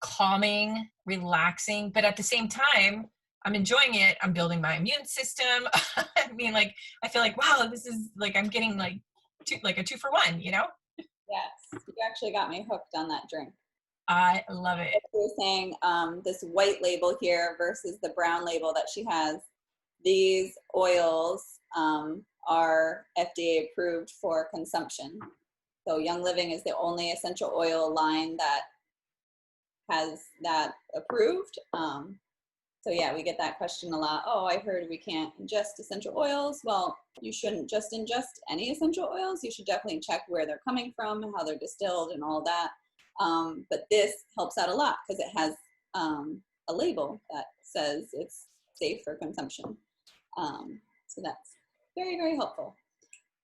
D: calming, relaxing, but at the same time, I'm enjoying it. I'm building my immune system. I mean, like, I feel like, wow, this is like, I'm getting like a 2-for-1, you know?
B: Yes, you actually got me hooked on that drink.
D: I love it.
B: You were saying this white label here versus the brown label that she has. These oils are FDA approved for consumption. So Young Living is the only essential oil line that has that approved. So yeah, we get that question a lot. Oh, I heard we can't ingest essential oils. Well, you shouldn't just ingest any essential oils. You should definitely check where they're coming from, how they're distilled and all that. But this helps out a lot because it has a label that says it's safe for consumption. So that's very, very helpful.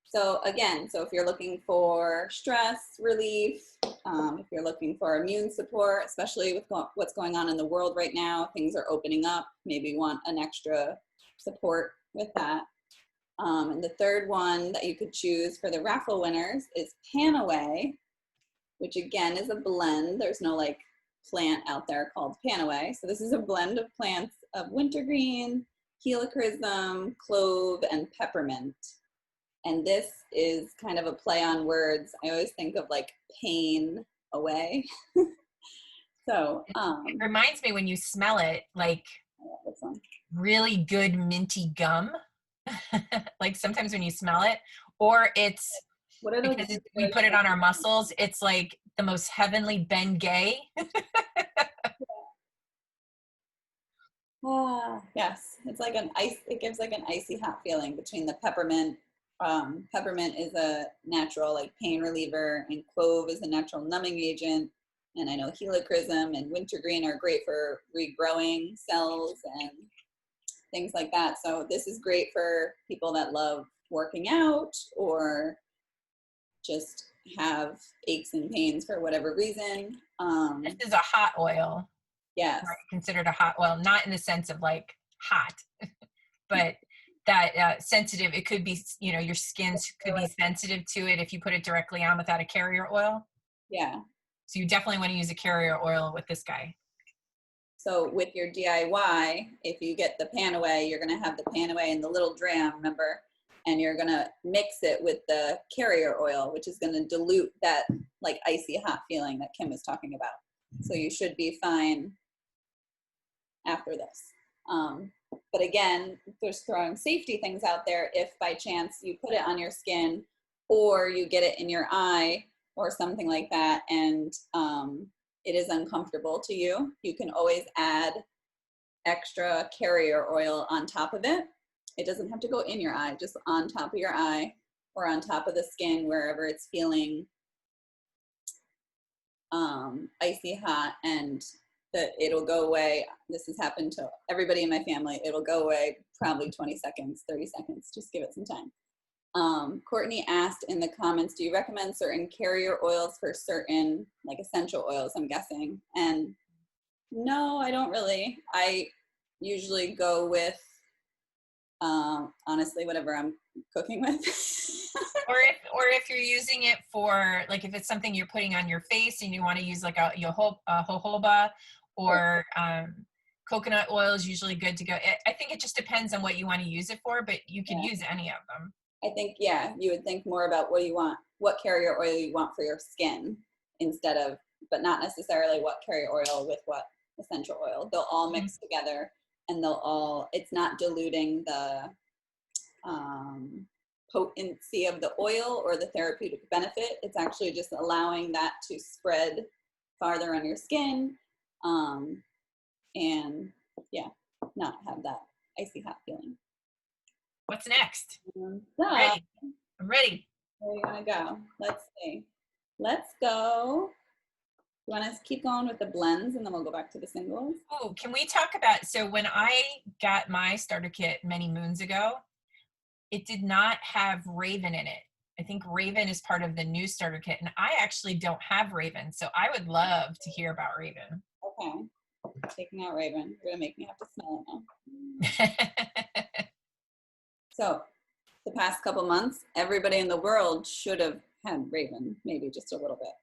B: So again, so if you're looking for stress relief, if you're looking for immune support, especially with what's going on in the world right now, things are opening up, maybe you want an extra support with that. And the third one that you could choose for the raffle winners is Panawe, which again is a blend. There's no like plant out there called Panawe. So this is a blend of plants of wintergreen, helichrysum, clove, and peppermint. And this is kind of a play on words. I always think of like pain away. So
D: it reminds me when you smell it, like really good minty gum. Like sometimes when you smell it, or it's because we put it on our muscles, it's like the most heavenly Bengay.
B: Yes, it's like an ice. It gives like an icy hot feeling between the peppermint. Peppermint is a natural like pain reliever, and clove is a natural numbing agent. And I know helichrysum and wintergreen are great for regrowing cells and things like that. So this is great for people that love working out or just have aches and pains for whatever reason.
D: This is a hot oil.
B: Yes.
D: Right, considered a hot oil, not in the sense of like hot, but that sensitive. It could be, you know, your skin could be sensitive to it if you put it directly on without a carrier oil.
B: Yeah.
D: So you definitely want to use a carrier oil with this guy.
B: So with your DIY, if you get the Panawe, you're going to have the Panawe in the little dram, remember? And you're going to mix it with the carrier oil, which is going to dilute that like icy hot feeling that Kim was talking about. So you should be fine after this. But again, there's throwing safety things out there. If by chance you put it on your skin or you get it in your eye or something like that, and it is uncomfortable to you, you can always add extra carrier oil on top of it. It doesn't have to go in your eye, just on top of your eye or on top of the skin, wherever it's feeling icy hot and that it'll go away. This has happened to everybody in my family. It'll go away probably 20 seconds, 30 seconds. Just give it some time. Courtney asked in the comments, do you recommend certain carrier oils for certain like essential oils, I'm guessing? And no, I don't really. I usually go with, honestly, whatever I'm cooking with.
D: or if you're using it for, like, if it's something you're putting on your face and you want to use like a jojoba or coconut oil is usually good to go. I think it just depends on what you want to use it for, but you can use any of them.
B: I think, yeah, you would think more about what do you want, what carrier oil you want for your skin instead of, but not necessarily what carrier oil with what essential oil. They'll all mix together and they'll all, it's not diluting the potency of the oil or the therapeutic benefit. It's actually just allowing that to spread farther on your skin and yeah, not have that icy hot feeling.
D: What's next?
B: So,
D: I'm ready.
B: where are you gonna go? Let's see. Let's go. You want to keep going with the blends and then we'll go back to the singles?
D: Oh, can we talk about, so when I got my starter kit many moons ago, it did not have Raven in it. I think Raven is part of the new starter kit, and I actually don't have Raven, so I would love to hear about Raven.
B: Okay. Taking out Raven. You're gonna make me have to smell it now. So the past couple months, everybody in the world should have had Raven, maybe just a little bit.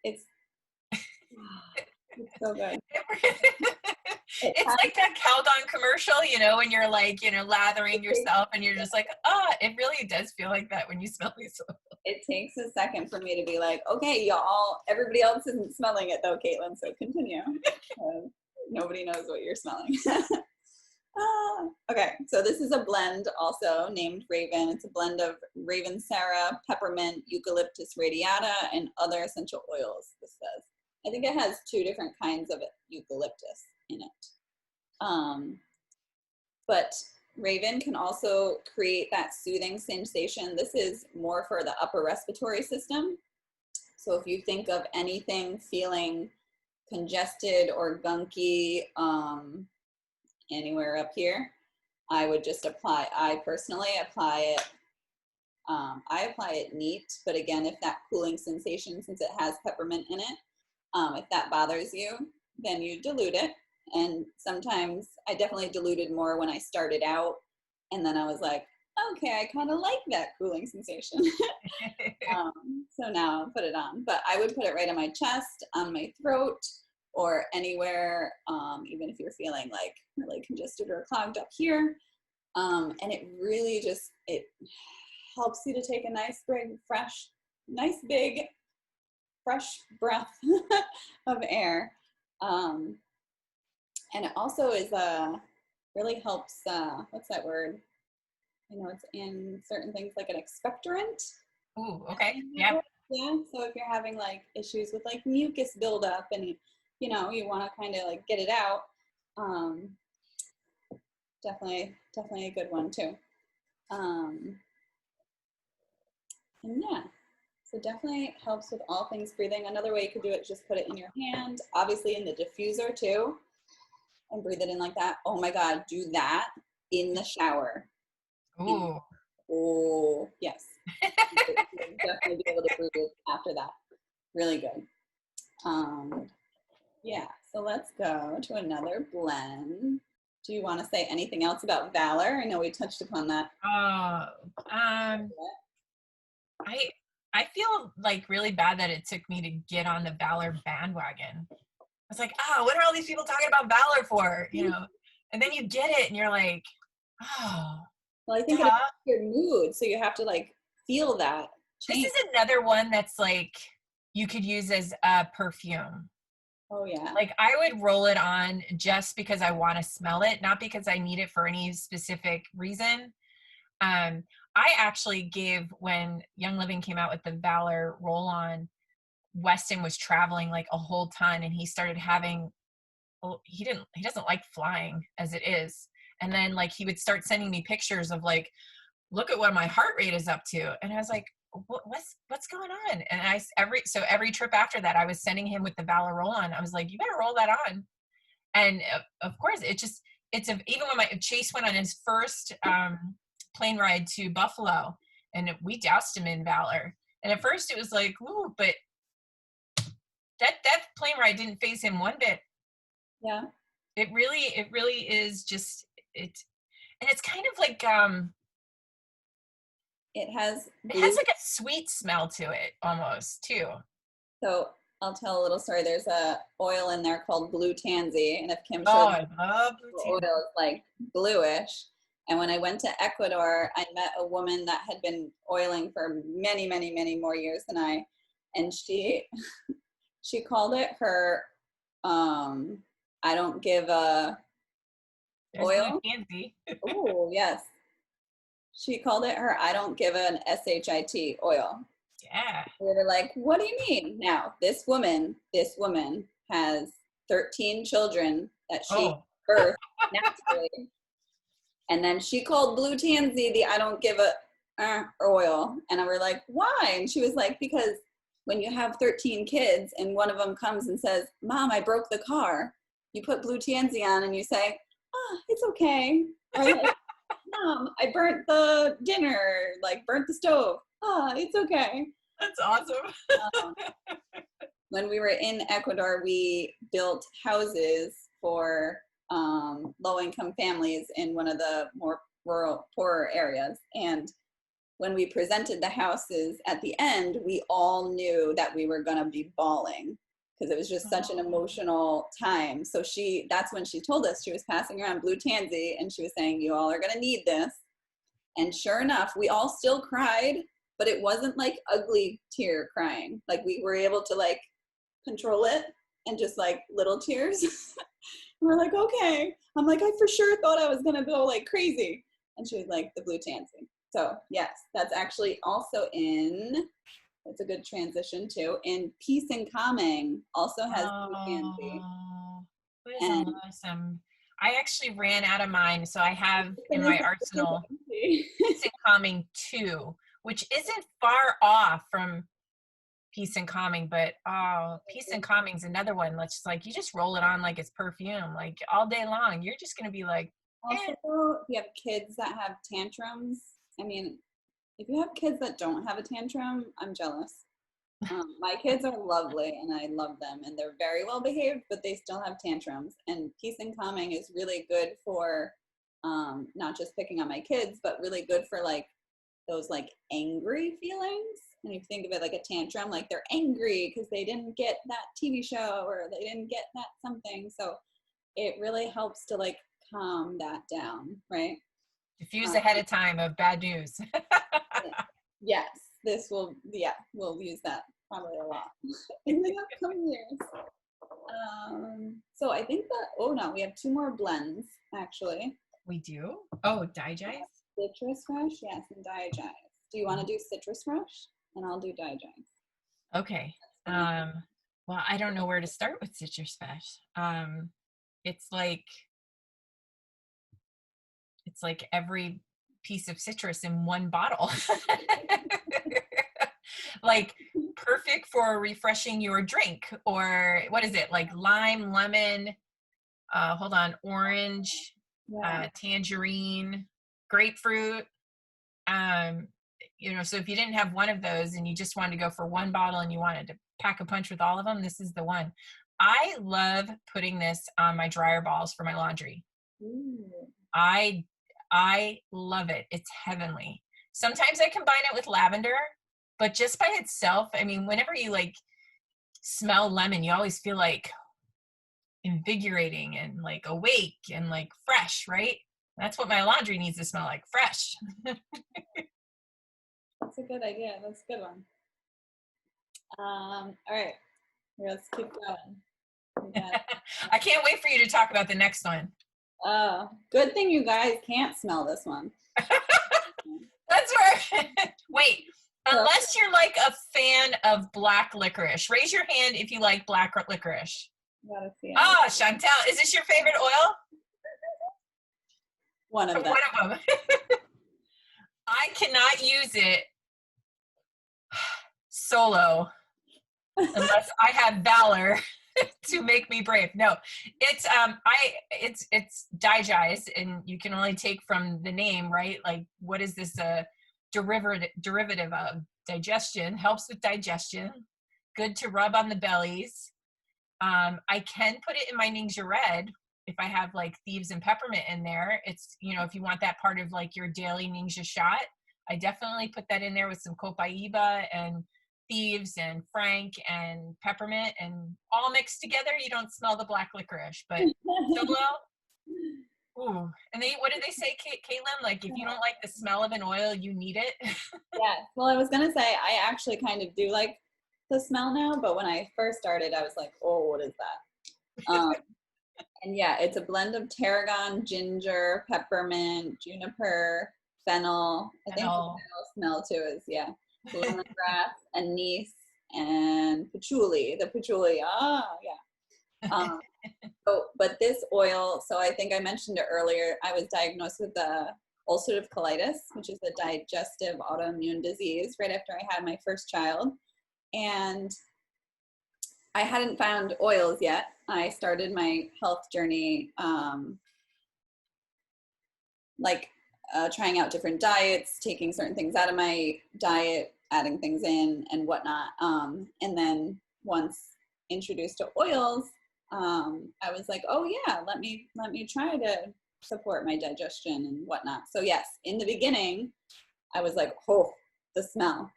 B: It's so good.
D: It's like that Caldon commercial, you know, when you're like, you know, lathering yourself and you're just like, it really does feel like that when you smell these.
B: It takes a second for me to be like, okay, y'all, everybody else isn't smelling it though, Caitlin, so continue. Nobody knows what you're smelling. Okay, so this is a blend also named Raven. It's a blend of Raven Sarah, Peppermint, Eucalyptus radiata, and other essential oils, this says. I think it has 2 different kinds of eucalyptus in it. But Raven can also create that soothing sensation. This is more for the upper respiratory system. So if you think of anything feeling congested or gunky anywhere up here, I would just apply, I personally apply it, I apply it neat, but again, if that cooling sensation, since it has peppermint in it, if that bothers you, then you dilute it. And sometimes I definitely diluted more when I started out. And then I was like, okay, I kind of like that cooling sensation. So now I'll put it on. But I would put it right on my chest, on my throat, or anywhere, even if you're feeling like really congested or clogged up here. And it really just, it helps you to take a nice big, fresh breath of air. And it also is really helps, what's that word? You know, it's in certain things like an expectorant.
D: Ooh, okay, yeah.
B: Yeah, so if you're having like issues with like mucus buildup and, you know, you want to kind of like get it out, definitely a good one too. And yeah, so definitely helps with all things breathing. Another way you could do it, just put it in your hand, obviously in the diffuser too, and breathe it in like that. Oh my God, do that in the shower.
D: Ooh.
B: Oh, yes. You'll definitely be able to breathe it after that. Really good. Yeah, so let's go to another blend. Do you want to say anything else about Valor? I know we touched upon that.
D: I feel like really bad that it took me to get on the Valor bandwagon. I was like, what are all these people talking about Valor for? You know, and then you get it and you're like,
B: well, I think it's your mood, so you have to like feel that change.
D: This is another one that's like you could use as a perfume.
B: Oh yeah.
D: Like I would roll it on just because I want to smell it, not because I need it for any specific reason. I actually gave, when Young Living came out with the Valor roll-on, Weston was traveling like a whole ton and he started having, he doesn't like flying as it is. And then like he would start sending me pictures of like, look at what my heart rate is up to. And I was like, what's going on? And every trip after that, I was sending him with the Valor roll-on. I was like, you better roll that on. And of course, even when Chase went on his first plane ride to Buffalo, and we doused him in Valor. And at first it was like, ooh, but that plane ride didn't faze him one bit.
B: Yeah.
D: It really is just it, and it's kind of like
B: it has
D: like a sweet smell to it almost too.
B: So I'll tell a little story. There's a oil in there called blue tansy, and if Kim
D: Oh,
B: showed
D: I love blue
B: oil is like bluish. And when I went to Ecuador, I met a woman that had been oiling for many, many, many more years than I, and she called it her I don't give a oil. Oh yes, she called it her I don't give an SHIT oil.
D: Yeah.
B: We were like, what do you mean? Now this woman has 13 children that she birthed naturally. And then she called blue tansy the I don't give a oil. And I were like, why? And she was like, because when you have 13 kids and one of them comes and says, Mom, I broke the car, you put blue tansy on and you say, oh, it's okay. Or like, Mom, I burnt the dinner, like burnt the stove. Oh, it's okay.
D: That's awesome.
B: When we were in Ecuador, we built houses for low-income families in one of the more rural, poorer areas. And when we presented the houses at the end, we all knew that we were going to be bawling because it was just such an emotional time. So that's when she told us she was passing around blue tansy and she was saying, you all are going to need this. And sure enough, we all still cried, but it wasn't like ugly tear crying. Like we were able to like control it and just like little tears. We're like, okay. I'm like, I for sure thought I was gonna go like crazy. And she was like, the blue tansy. So yes, that's actually also it's a good transition too, in Peace and Calming also has blue tansy.
D: And awesome. I actually ran out of mine, so I have in my arsenal Peace and Calming 2, which isn't far off from Peace and Calming, but Peace and Calming is another one. Let's just like you just roll it on like it's perfume, like all day long. You're just gonna be like.
B: Also, if you have kids that have tantrums, I mean, if you have kids that don't have a tantrum, I'm jealous. My kids are lovely and I love them and they're very well behaved, but they still have tantrums. And Peace and Calming is really good for not just picking on my kids, but really good for like those like angry feelings. And if you think of it like a tantrum, like they're angry because they didn't get that TV show or they didn't get that something. So it really helps to like calm that down, right?
D: Diffuse ahead of time of bad news.
B: Yes, we'll use that probably a lot in the upcoming years. So I think we have 2 more blends actually.
D: We do? Oh, Digest?
B: Citrus Fresh, yes, and Digest. Do you want to do Citrus Fresh? And I'll do Digest.
D: Okay. Well, I don't know where to start with Citrus Fresh. It's like every piece of citrus in one bottle. Like perfect for refreshing your drink, or what is it, like lime, lemon, orange, tangerine, grapefruit. So if you didn't have one of those and you just wanted to go for one bottle and you wanted to pack a punch with all of them, this is the one. I love putting this on my dryer balls for my laundry. Ooh. I love it. It's heavenly. Sometimes I combine it with lavender, but just by itself, I mean, whenever you like smell lemon, you always feel like invigorating and like awake and like fresh, right? That's what my laundry needs to smell like, fresh.
B: That's a good idea. That's a good one. All right, let's keep going.
D: I can't wait for you to talk about the next one.
B: Good thing you guys can't smell this one.
D: That's right. Wait, unless you're like a fan of black licorice, raise your hand if you like black licorice.
B: Gotta see.
D: Oh, Chantel, is this your favorite oil?
B: One of them.
D: I cannot use it solo unless I have Valor to make me brave. No, it's it's digest, and you can only take from the name, right? Like, what is this derivative of? Digestion, helps with digestion, good to rub on the bellies. I can put it in my Ningxia Red if I have like Thieves and Peppermint in there. It's, you know, if you want that part of like your daily Ningxia shot, I definitely put that in there with some Copaiba and Thieves and Frank and Peppermint, and all mixed together. You don't smell the black licorice, but solo. Ooh, and what did they say, Caitlin? Like, if you don't like the smell of an oil, you need it.
B: Yeah. Well, I was gonna say I actually kind of do like the smell now, but when I first started, I was like, oh, what is that? And yeah, it's a blend of tarragon, ginger, peppermint, juniper, fennel. I think the fennel smell too is, yeah, lemongrass, anise, and patchouli. The patchouli, yeah. But this oil, so I think I mentioned it earlier, I was diagnosed with ulcerative colitis, which is a digestive autoimmune disease right after I had my first child. And I hadn't found oils yet. I started my health journey trying out different diets, taking certain things out of my diet, adding things in and whatnot. And then once introduced to oils, I was like, oh yeah, let me try to support my digestion and whatnot. So yes, in the beginning, I was like, oh, the smell.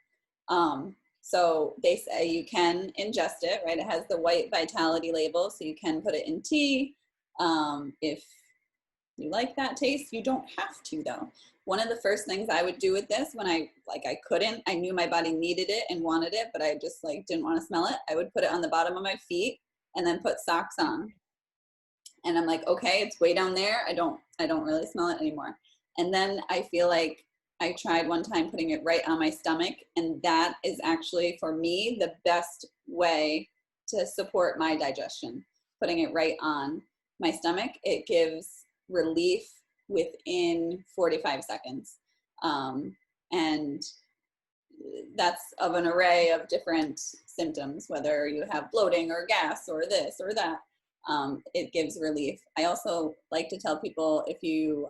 B: So they say you can ingest it, right? It has the white vitality label, so you can put it in tea. If you like that taste, you don't have to though. One of the first things I would do with this when I knew my body needed it and wanted it, but I just like didn't want to smell it. I would put it on the bottom of my feet and then put socks on. And I'm like, okay, it's way down there. I don't really smell it anymore. And then I feel like I tried one time putting it right on my stomach, and that is actually for me the best way to support my digestion. Putting it right on my stomach, it gives relief within 45 seconds. And that's of an array of different symptoms, whether you have bloating or gas or this or that. It gives relief. I also like to tell people, if you,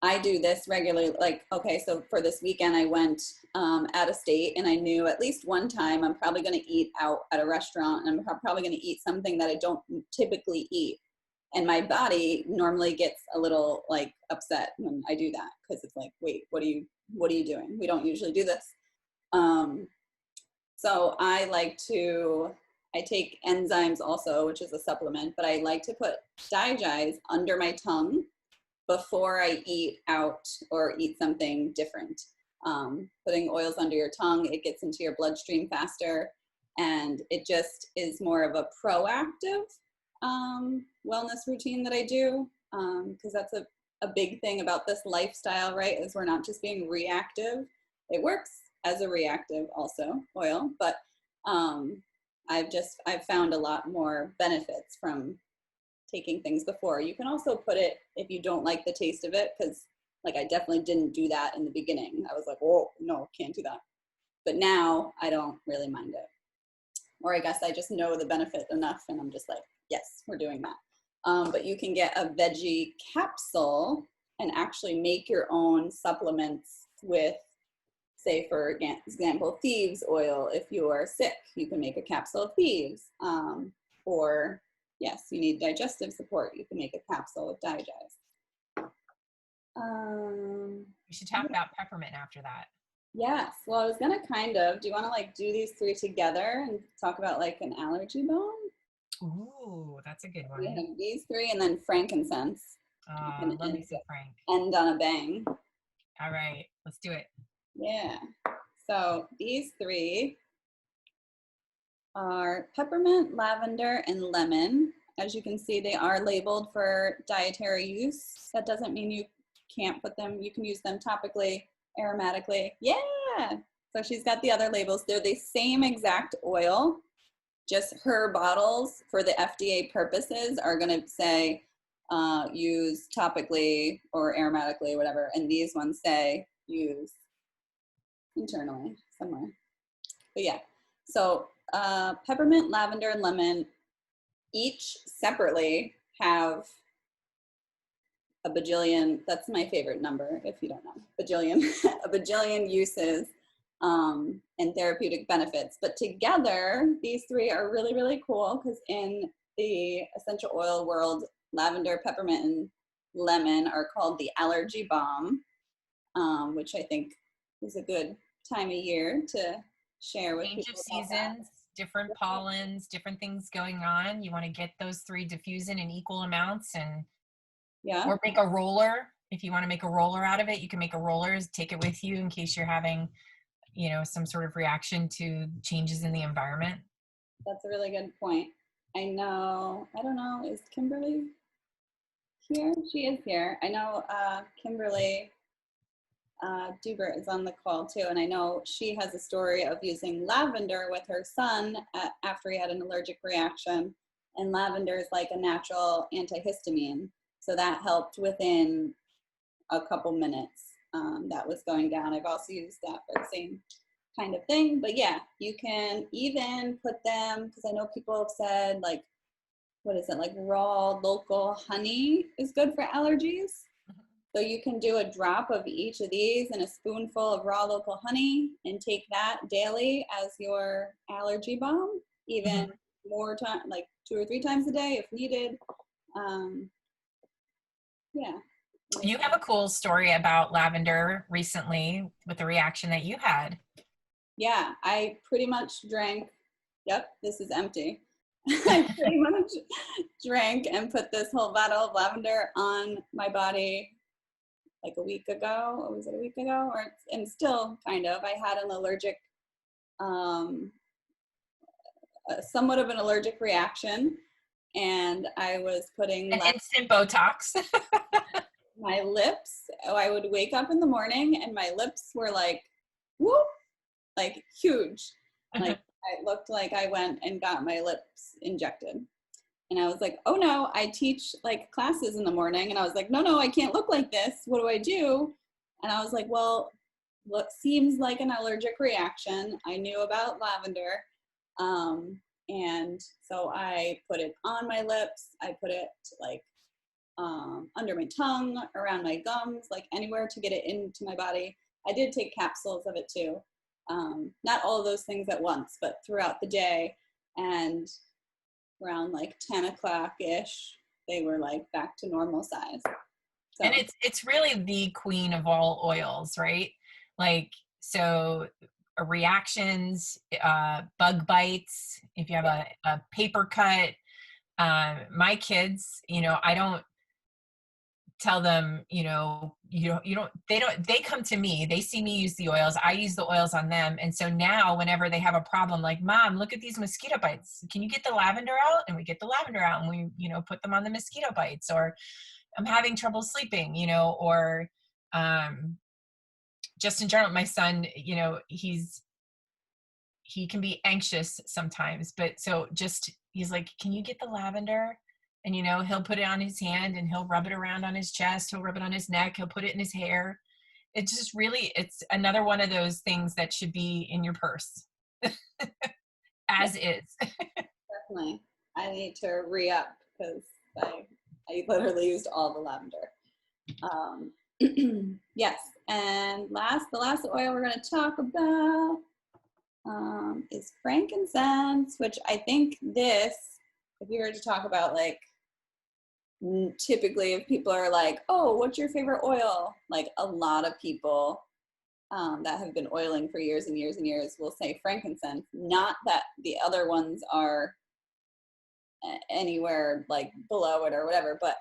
B: I do this regularly, like, okay, so for this weekend I went out of state, and I knew at least one time I'm probably going to eat out at a restaurant, and I'm probably going to eat something that I don't typically eat. And my body normally gets a little like upset when I do that, because it's like, wait, what are you doing? We don't usually do this. So I take enzymes also, which is a supplement, but I like to put digest under my tongue before I eat out or eat something different. Putting oils under your tongue, it gets into your bloodstream faster, and it just is more of a proactive wellness routine that I do, because that's a big thing about this lifestyle, right, is we're not just being reactive. It works as a reactive also, oil, but I've found a lot more benefits from taking things before. You can also put it if you don't like the taste of it, because like I definitely didn't do that in the beginning. I was like, oh no, can't do that. But now I don't really mind it. Or I guess I just know the benefit enough, and I'm just like, yes, we're doing that. But you can get a veggie capsule and actually make your own supplements with, say, for example, Thieves oil. If you are sick, you can make a capsule of Thieves. Or yes, you need digestive support, you can make a capsule of digest.
D: We should talk about peppermint after that.
B: Yes, well, I was gonna do you wanna like do these three together and talk about like an allergy bone?
D: Ooh, that's a good one.
B: We have these three and then frankincense.
D: Love me some Frank.
B: End on a bang.
D: All right, let's do it.
B: Yeah, so these three are peppermint, lavender, and lemon. As you can see, they are labeled for dietary use. That doesn't mean you can't put them, you can use them topically, aromatically. Yeah, so she's got the other labels. They're the same exact oil, just her bottles for the FDA purposes are gonna say use topically or aromatically, whatever, and these ones say use internally somewhere. But yeah, so peppermint, lavender, and lemon each separately have a bajillion, that's my favorite number if you don't know, bajillion, a bajillion uses and therapeutic benefits. But together, these three are really, really cool because in the essential oil world, lavender, peppermint, and lemon are called the allergy balm, which I think is a good time of year to share with
D: Change of
B: people about that.
D: seasons, different pollens, different things going on. You want to get those three diffusing in equal amounts, and
B: Yeah,
D: or make a roller. If you want to make a roller out of it, you can make a roller, take it with you in case you're having, some sort of reaction to changes in the environment.
B: that's a really good point. I don't know, is Kimberly here? She is here. I know Kimberly Dubert is on the call too, and I know she has a story of using lavender with her son after he had an allergic reaction, and lavender is like a natural antihistamine, so that helped within a couple minutes. That was going down. I've also used that for the same kind of thing, but yeah, you can even put them, because I know people have said like, what is it, like raw local honey is good for allergies. So you can do a drop of each of these and a spoonful of raw local honey and take that daily as your allergy balm, even more time, like 2 or 3 times a day if needed. Yeah.
D: You have a cool story about lavender recently with the reaction that you had.
B: Yeah, I pretty much drank, yep, this is empty. I pretty much drank and put this whole bottle of lavender on my body like a week ago. Or was it a week ago? And still kind of. I had an allergic, somewhat of an allergic reaction, and I was putting
D: An instant Botox.
B: my lips. I would wake up in the morning and my lips were like, whoop, like huge. Like it looked like I went and got my lips injected. And I was like, oh no, I teach like classes in the morning. And I was like, no, I can't look like this. What do I do? And I was like, well, what seems like an allergic reaction. I knew about lavender. And so I put it on my lips. I put it like under my tongue, around my gums, like anywhere to get it into my body. I did take capsules of it too. Not all of those things at once, but throughout the day. And around like 10 o'clock-ish, they were like back to normal size. So.
D: And it's really the queen of all oils, right? Like, so reactions, bug bites, if you have a paper cut, my kids, I don't tell them, they come to me, they see me use the oils, I use the oils on them. And so now whenever they have a problem, like, Mom, look at these mosquito bites, can you get the lavender out? And we get the lavender out and we, put them on the mosquito bites. Or I'm having trouble sleeping, or just in general, my son, he can be anxious sometimes, but so just, he's like, can you get the lavender? And, he'll put it on his hand and he'll rub it around on his chest. He'll rub it on his neck. He'll put it in his hair. It's just really, it's another one of those things that should be in your purse as is.
B: Definitely. I need to re-up because I literally used all the lavender. Yes. And the last oil we're going to talk about is frankincense, which I think this, if you were to talk about like, typically if people are like, oh, what's your favorite oil? Like a lot of people that have been oiling for years and years and years will say frankincense. Not that the other ones are anywhere like below it or whatever, but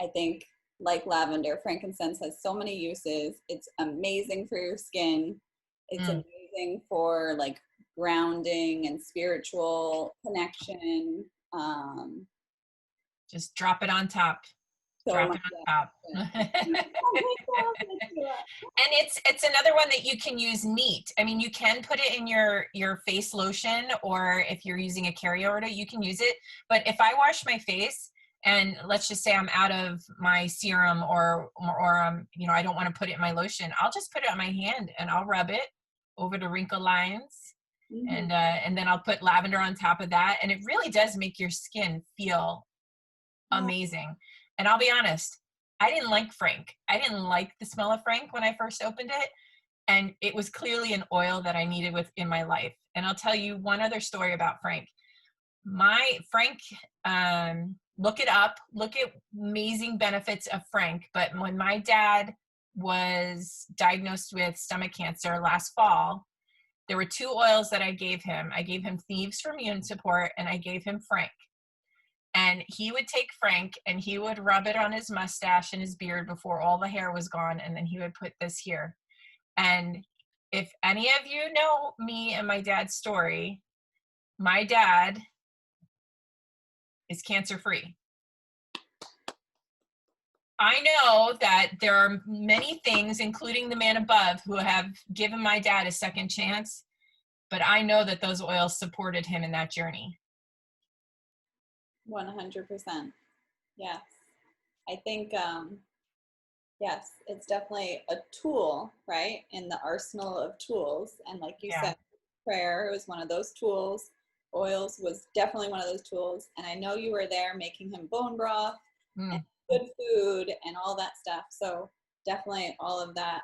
B: I think like lavender, frankincense has so many uses. It's amazing for your skin. It's amazing for like grounding and spiritual connection.
D: Just drop it on top.
B: So
D: Drop it on top. And it's another one that you can use neat. I mean, you can put it in your face lotion, or if you're using a carryover, you can use it. But if I wash my face and let's just say I'm out of my serum or I don't want to put it in my lotion, I'll just put it on my hand and I'll rub it over the wrinkle lines And then I'll put lavender on top of that, and it really does make your skin feel amazing. And I'll be honest, I didn't like Frank. I didn't like the smell of Frank when I first opened it, and it was clearly an oil that I needed in my life. And I'll tell you one other story about Frank. Look it up, look at amazing benefits of Frank. But when my dad was diagnosed with stomach cancer last fall, there were 2 oils that I gave him. I gave him Thieves for immune support, and I gave him Frank. And he would take Frank and he would rub it on his mustache and his beard before all the hair was gone, and then he would put this here. And if any of you know me and my dad's story, my dad is cancer-free. I know that there are many things, including the man above, who have given my dad a second chance, but I know that those oils supported him in that journey.
B: 100%. Yes. I think, yes, it's definitely a tool, right? In the arsenal of tools. And like you said, prayer was one of those tools. Oils was definitely one of those tools. And I know you were there making him bone broth and good food and all that stuff. So definitely all of that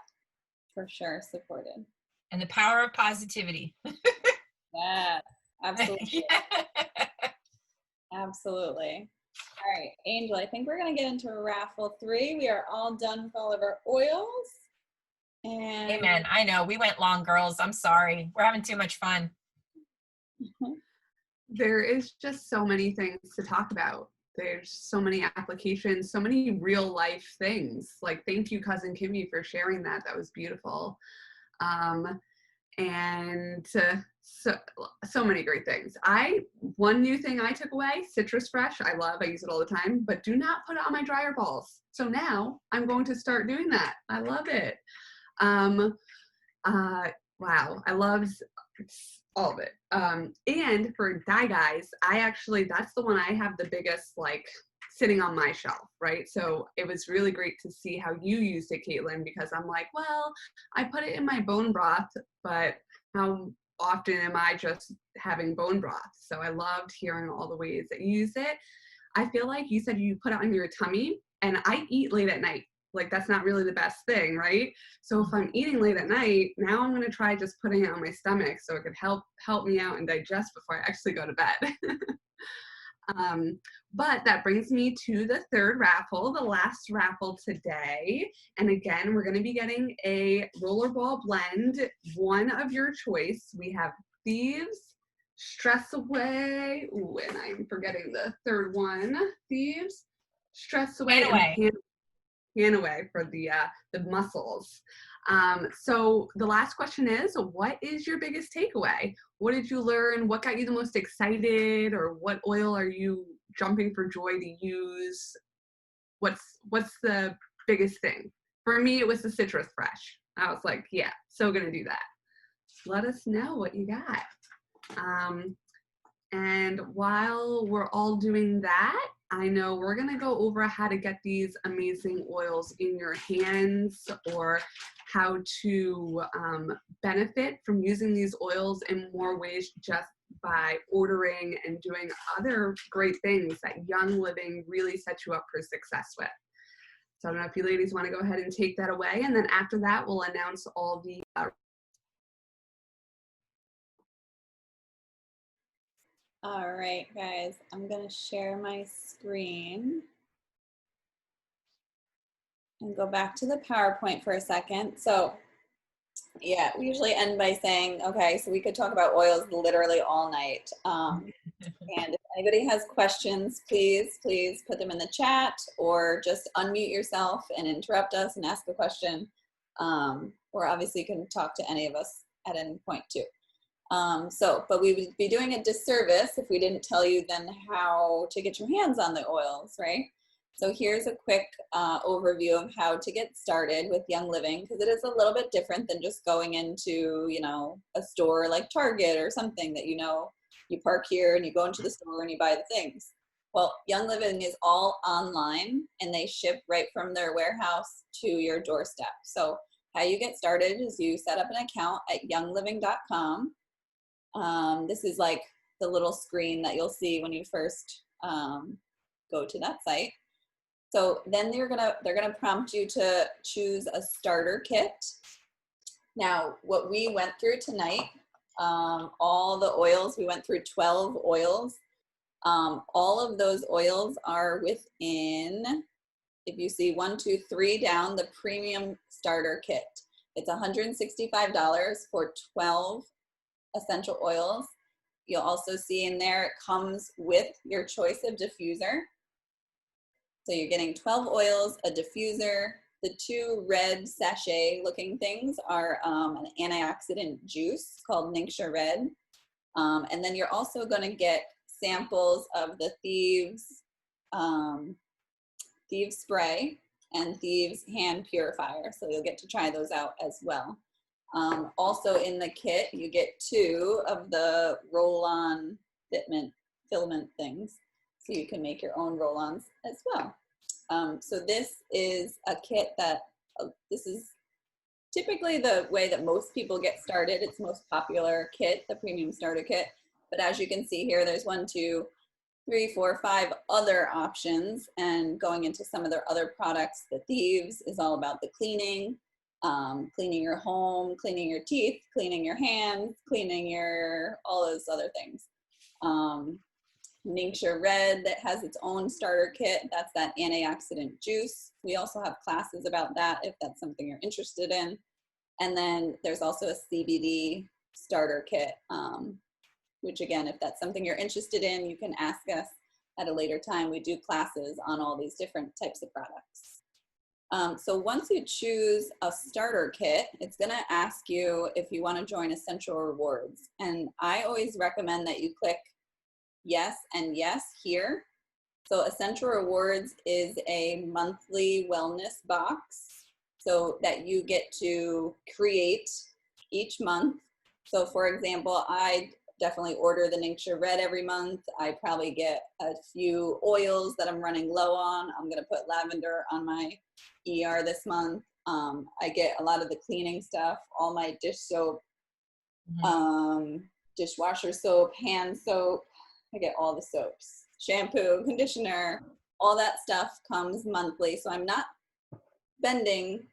B: for sure supported.
D: And the power of positivity.
B: Yeah, absolutely. Absolutely. All right, Angel, I think we're going to get into raffle 3. We are all done with all of our oils. And
D: Amen. I know. We went long, girls. I'm sorry. We're having too much fun.
A: There is just so many things to talk about. There's so many applications, so many real life things. Like, thank you, Cousin Kimmy, for sharing that. That was beautiful. And so many great things. One new thing I took away, Citrus Fresh, I love, I use it all the time, but do not put it on my dryer balls. So now I'm going to start doing that. I love it. Wow, I loved all of it. And for dye guys, that's the one I have the biggest, like, sitting on my shelf, right? So it was really great to see how you used it, Caitlin, because I'm like, well, I put it in my bone broth, but how often am I just having bone broth? So I loved hearing all the ways that you use it. I feel like you said you put it on your tummy, and I eat late at night. Like, that's not really the best thing, right? So if I'm eating late at night, now I'm going to try just putting it on my stomach so it could help me out and digest before I actually go to bed. But that brings me to the third raffle, the last raffle today. And again, we're going to be getting a rollerball blend, one of your choice. We have Thieves, Stress Away, ooh, and I'm forgetting the third one, Thieves, Stress Away, and Panawe for the muscles. So the last question is, what is your biggest takeaway? What did you learn? What got you the most excited? Or what oil are you jumping for joy to use? What's the biggest thing? For me, it was the Citrus Fresh. I was like, yeah, so gonna do that. Let us know what you got. And while we're all doing that, I know we're gonna go over how to get these amazing oils in your hands, or how to benefit from using these oils in more ways just by ordering and doing other great things that Young Living really sets you up for success with. So I don't know if you ladies want to go ahead and take that away, and then after that we'll announce all the
B: all right, guys, I'm going to share my screen and go back to the PowerPoint for a second. So yeah, we usually end by saying, okay, so we could talk about oils literally all night. And if anybody has questions, please put them in the chat, or just unmute yourself and interrupt us and ask a question. Or obviously you can talk to any of us at any point too. But we would be doing a disservice if we didn't tell you then how to get your hands on the oils, right? So here's a quick overview of how to get started with Young Living, because it is a little bit different than just going into, a store like Target or something that, you park here and you go into the store and you buy the things. Well, Young Living is all online, and they ship right from their warehouse to your doorstep. So how you get started is you set up an account at youngliving.com. This is like the little screen that you'll see when you first go to that site. So then they're gonna prompt you to choose a starter kit. Now, what we went through tonight, all the oils, we went through 12 oils. All of those oils are within, if you see 1, 2, 3 down, the premium starter kit. It's $165 for 12 essential oils. You'll also see in there, it comes with your choice of diffuser. So you're getting 12 oils, a diffuser. The 2 red sachet looking things are an antioxidant juice called Ningxia Red. And then you're also gonna get samples of the Thieves spray and Thieves hand purifier. So you'll get to try those out as well. Also in the kit, you get 2 of the roll-on filament things. So you can make your own roll-ons as well. So this is a kit that, this is typically the way that most people get started. It's the most popular kit, the premium starter kit. But as you can see here, there's 1, 2, 3, 4, 5 other options. And going into some of their other products, the Thieves is all about the cleaning, cleaning your home, cleaning your teeth, cleaning your hands, cleaning your, all those other things. Ningxia Red that has its own starter kit. That's that antioxidant juice. We also have classes about that if that's something you're interested in. And then there's also a CBD starter kit, which again, if that's something you're interested in, you can ask us at a later time. We do classes on all these different types of products. So once you choose a starter kit, it's gonna ask you if you wanna join Essential Rewards. And I always recommend that you click yes and yes here. So Essential Rewards is a monthly wellness box so that you get to create each month. So for example, I definitely order the Ningxia Red every month. I probably get a few oils that I'm running low on. I'm gonna put lavender on my ER this month. I get a lot of the cleaning stuff, all my dish soap, dishwasher soap, hand soap. I get all the soaps, shampoo, conditioner, all that stuff comes monthly. So I'm not spending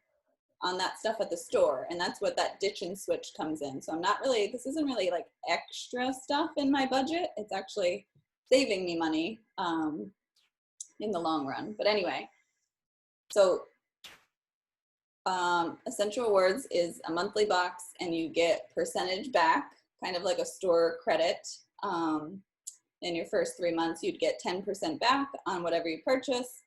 B: on that stuff at the store. And that's what that ditch and switch comes in. So I'm not really, this isn't really like extra stuff in my budget. It's actually saving me money in the long run. But anyway, so Essential Rewards is a monthly box and you get percentage back, kind of like a store credit. In your first 3 months, you'd get 10% back on whatever you purchase.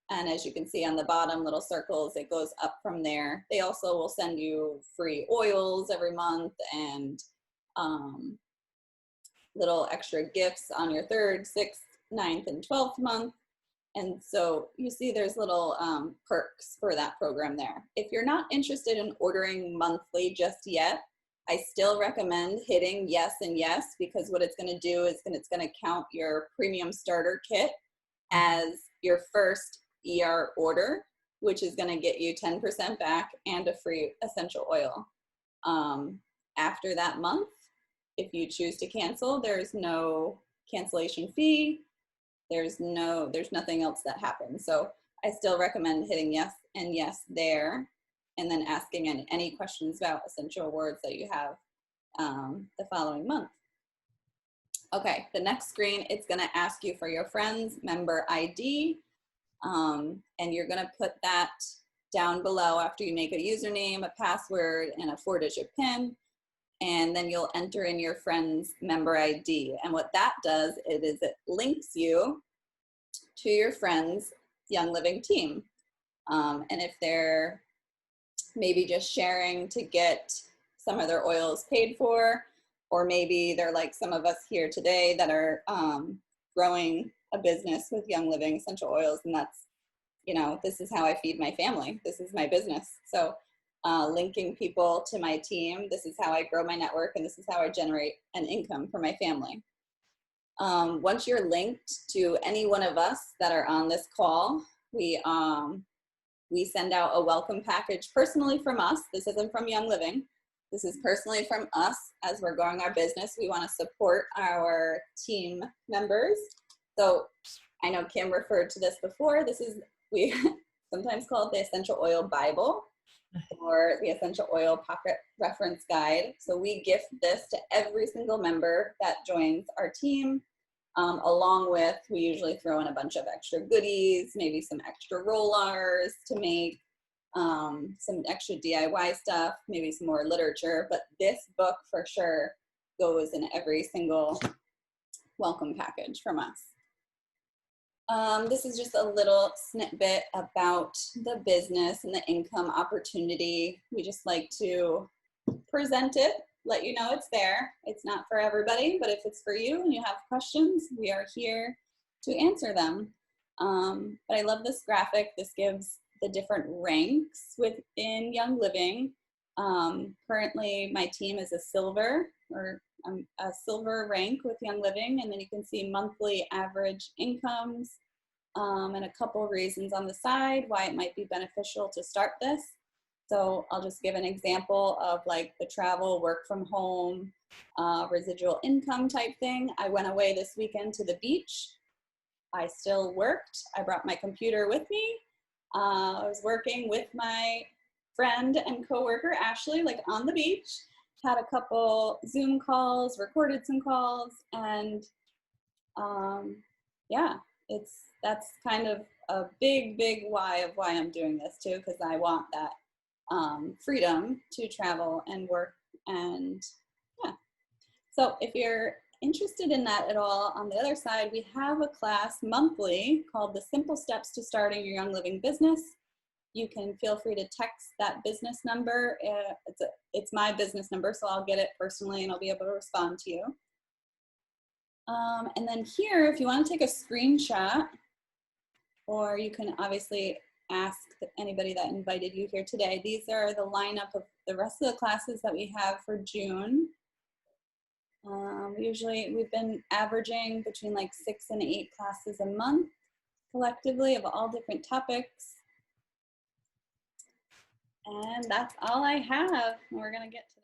B: And as you can see on the bottom, little circles, it goes up from there. They also will send you free oils every month and little extra gifts on your 3rd, 6th, 9th, and 12th month. And so you see there's little perks for that program there. If you're not interested in ordering monthly just yet, I still recommend hitting yes and yes, because what it's gonna do is it's gonna count your premium starter kit as your first ER order, which is gonna get you 10% back and a free essential oil. After that month, if you choose to cancel, there's no cancellation fee. There's nothing else that happens. So I still recommend hitting yes and yes there, and then asking any questions about Essential Rewards that you have the following month. Okay, the next screen, it's gonna ask you for your friend's member ID, and you're gonna put that down below after you make a username, a password, and a 4-digit PIN, and then you'll enter in your friend's member ID. And what that does is it links you to your friend's Young Living team. And if they're maybe just sharing to get some of their oils paid for, or maybe they're like some of us here today that are growing a business with Young Living essential oils, and that's, you know, this is how I feed my family. This is my business. So linking people to my team, this is how I grow my network, and this is how I generate an income for my family. Once you're linked to any one of us that are on this call, we send out a welcome package personally from us. This isn't from Young Living. This is personally from us as we're growing our business. We want to support our team members. So I know Kim referred to this before. We sometimes call it the Essential Oil Bible or the Essential Oil Pocket Reference Guide. So we gift this to every single member that joins our team. Along with, we usually throw in a bunch of extra goodies, maybe some extra rollers to make, some extra DIY stuff, maybe some more literature, but this book for sure goes in every single welcome package from us. This is just a little snippet about the business and the income opportunity. We just like to present it, let you know it's there. It's not for everybody, but if it's for you and you have questions, we are here to answer them. But I love this graphic. This gives the different ranks within Young Living. Currently, my team is a silver, or a silver rank with Young Living, and then you can see monthly average incomes and a couple reasons on the side why it might be beneficial to start this. So I'll just give an example of like the travel, work from home, residual income type thing. I went away this weekend to the beach. I still worked. I brought my computer with me. I was working with my friend and coworker, Ashley, like on the beach, had a couple Zoom calls, recorded some calls, and yeah, that's kind of a big why of why I'm doing this too, because I want that freedom to travel and work. And yeah, so if you're interested in that at all, on the other side, we have a class monthly called The Simple Steps to Starting Your Young Living Business. You can feel free to text that business number. It's my business number, so I'll get it personally and I'll be able to respond to you. And then here, if you want to take a screenshot, or you can obviously ask anybody that invited you here today. These are the lineup of the rest of the classes that we have for June. Usually we've been averaging between like 6 and 8 classes a month collectively of all different topics. And that's all I have. We're gonna get to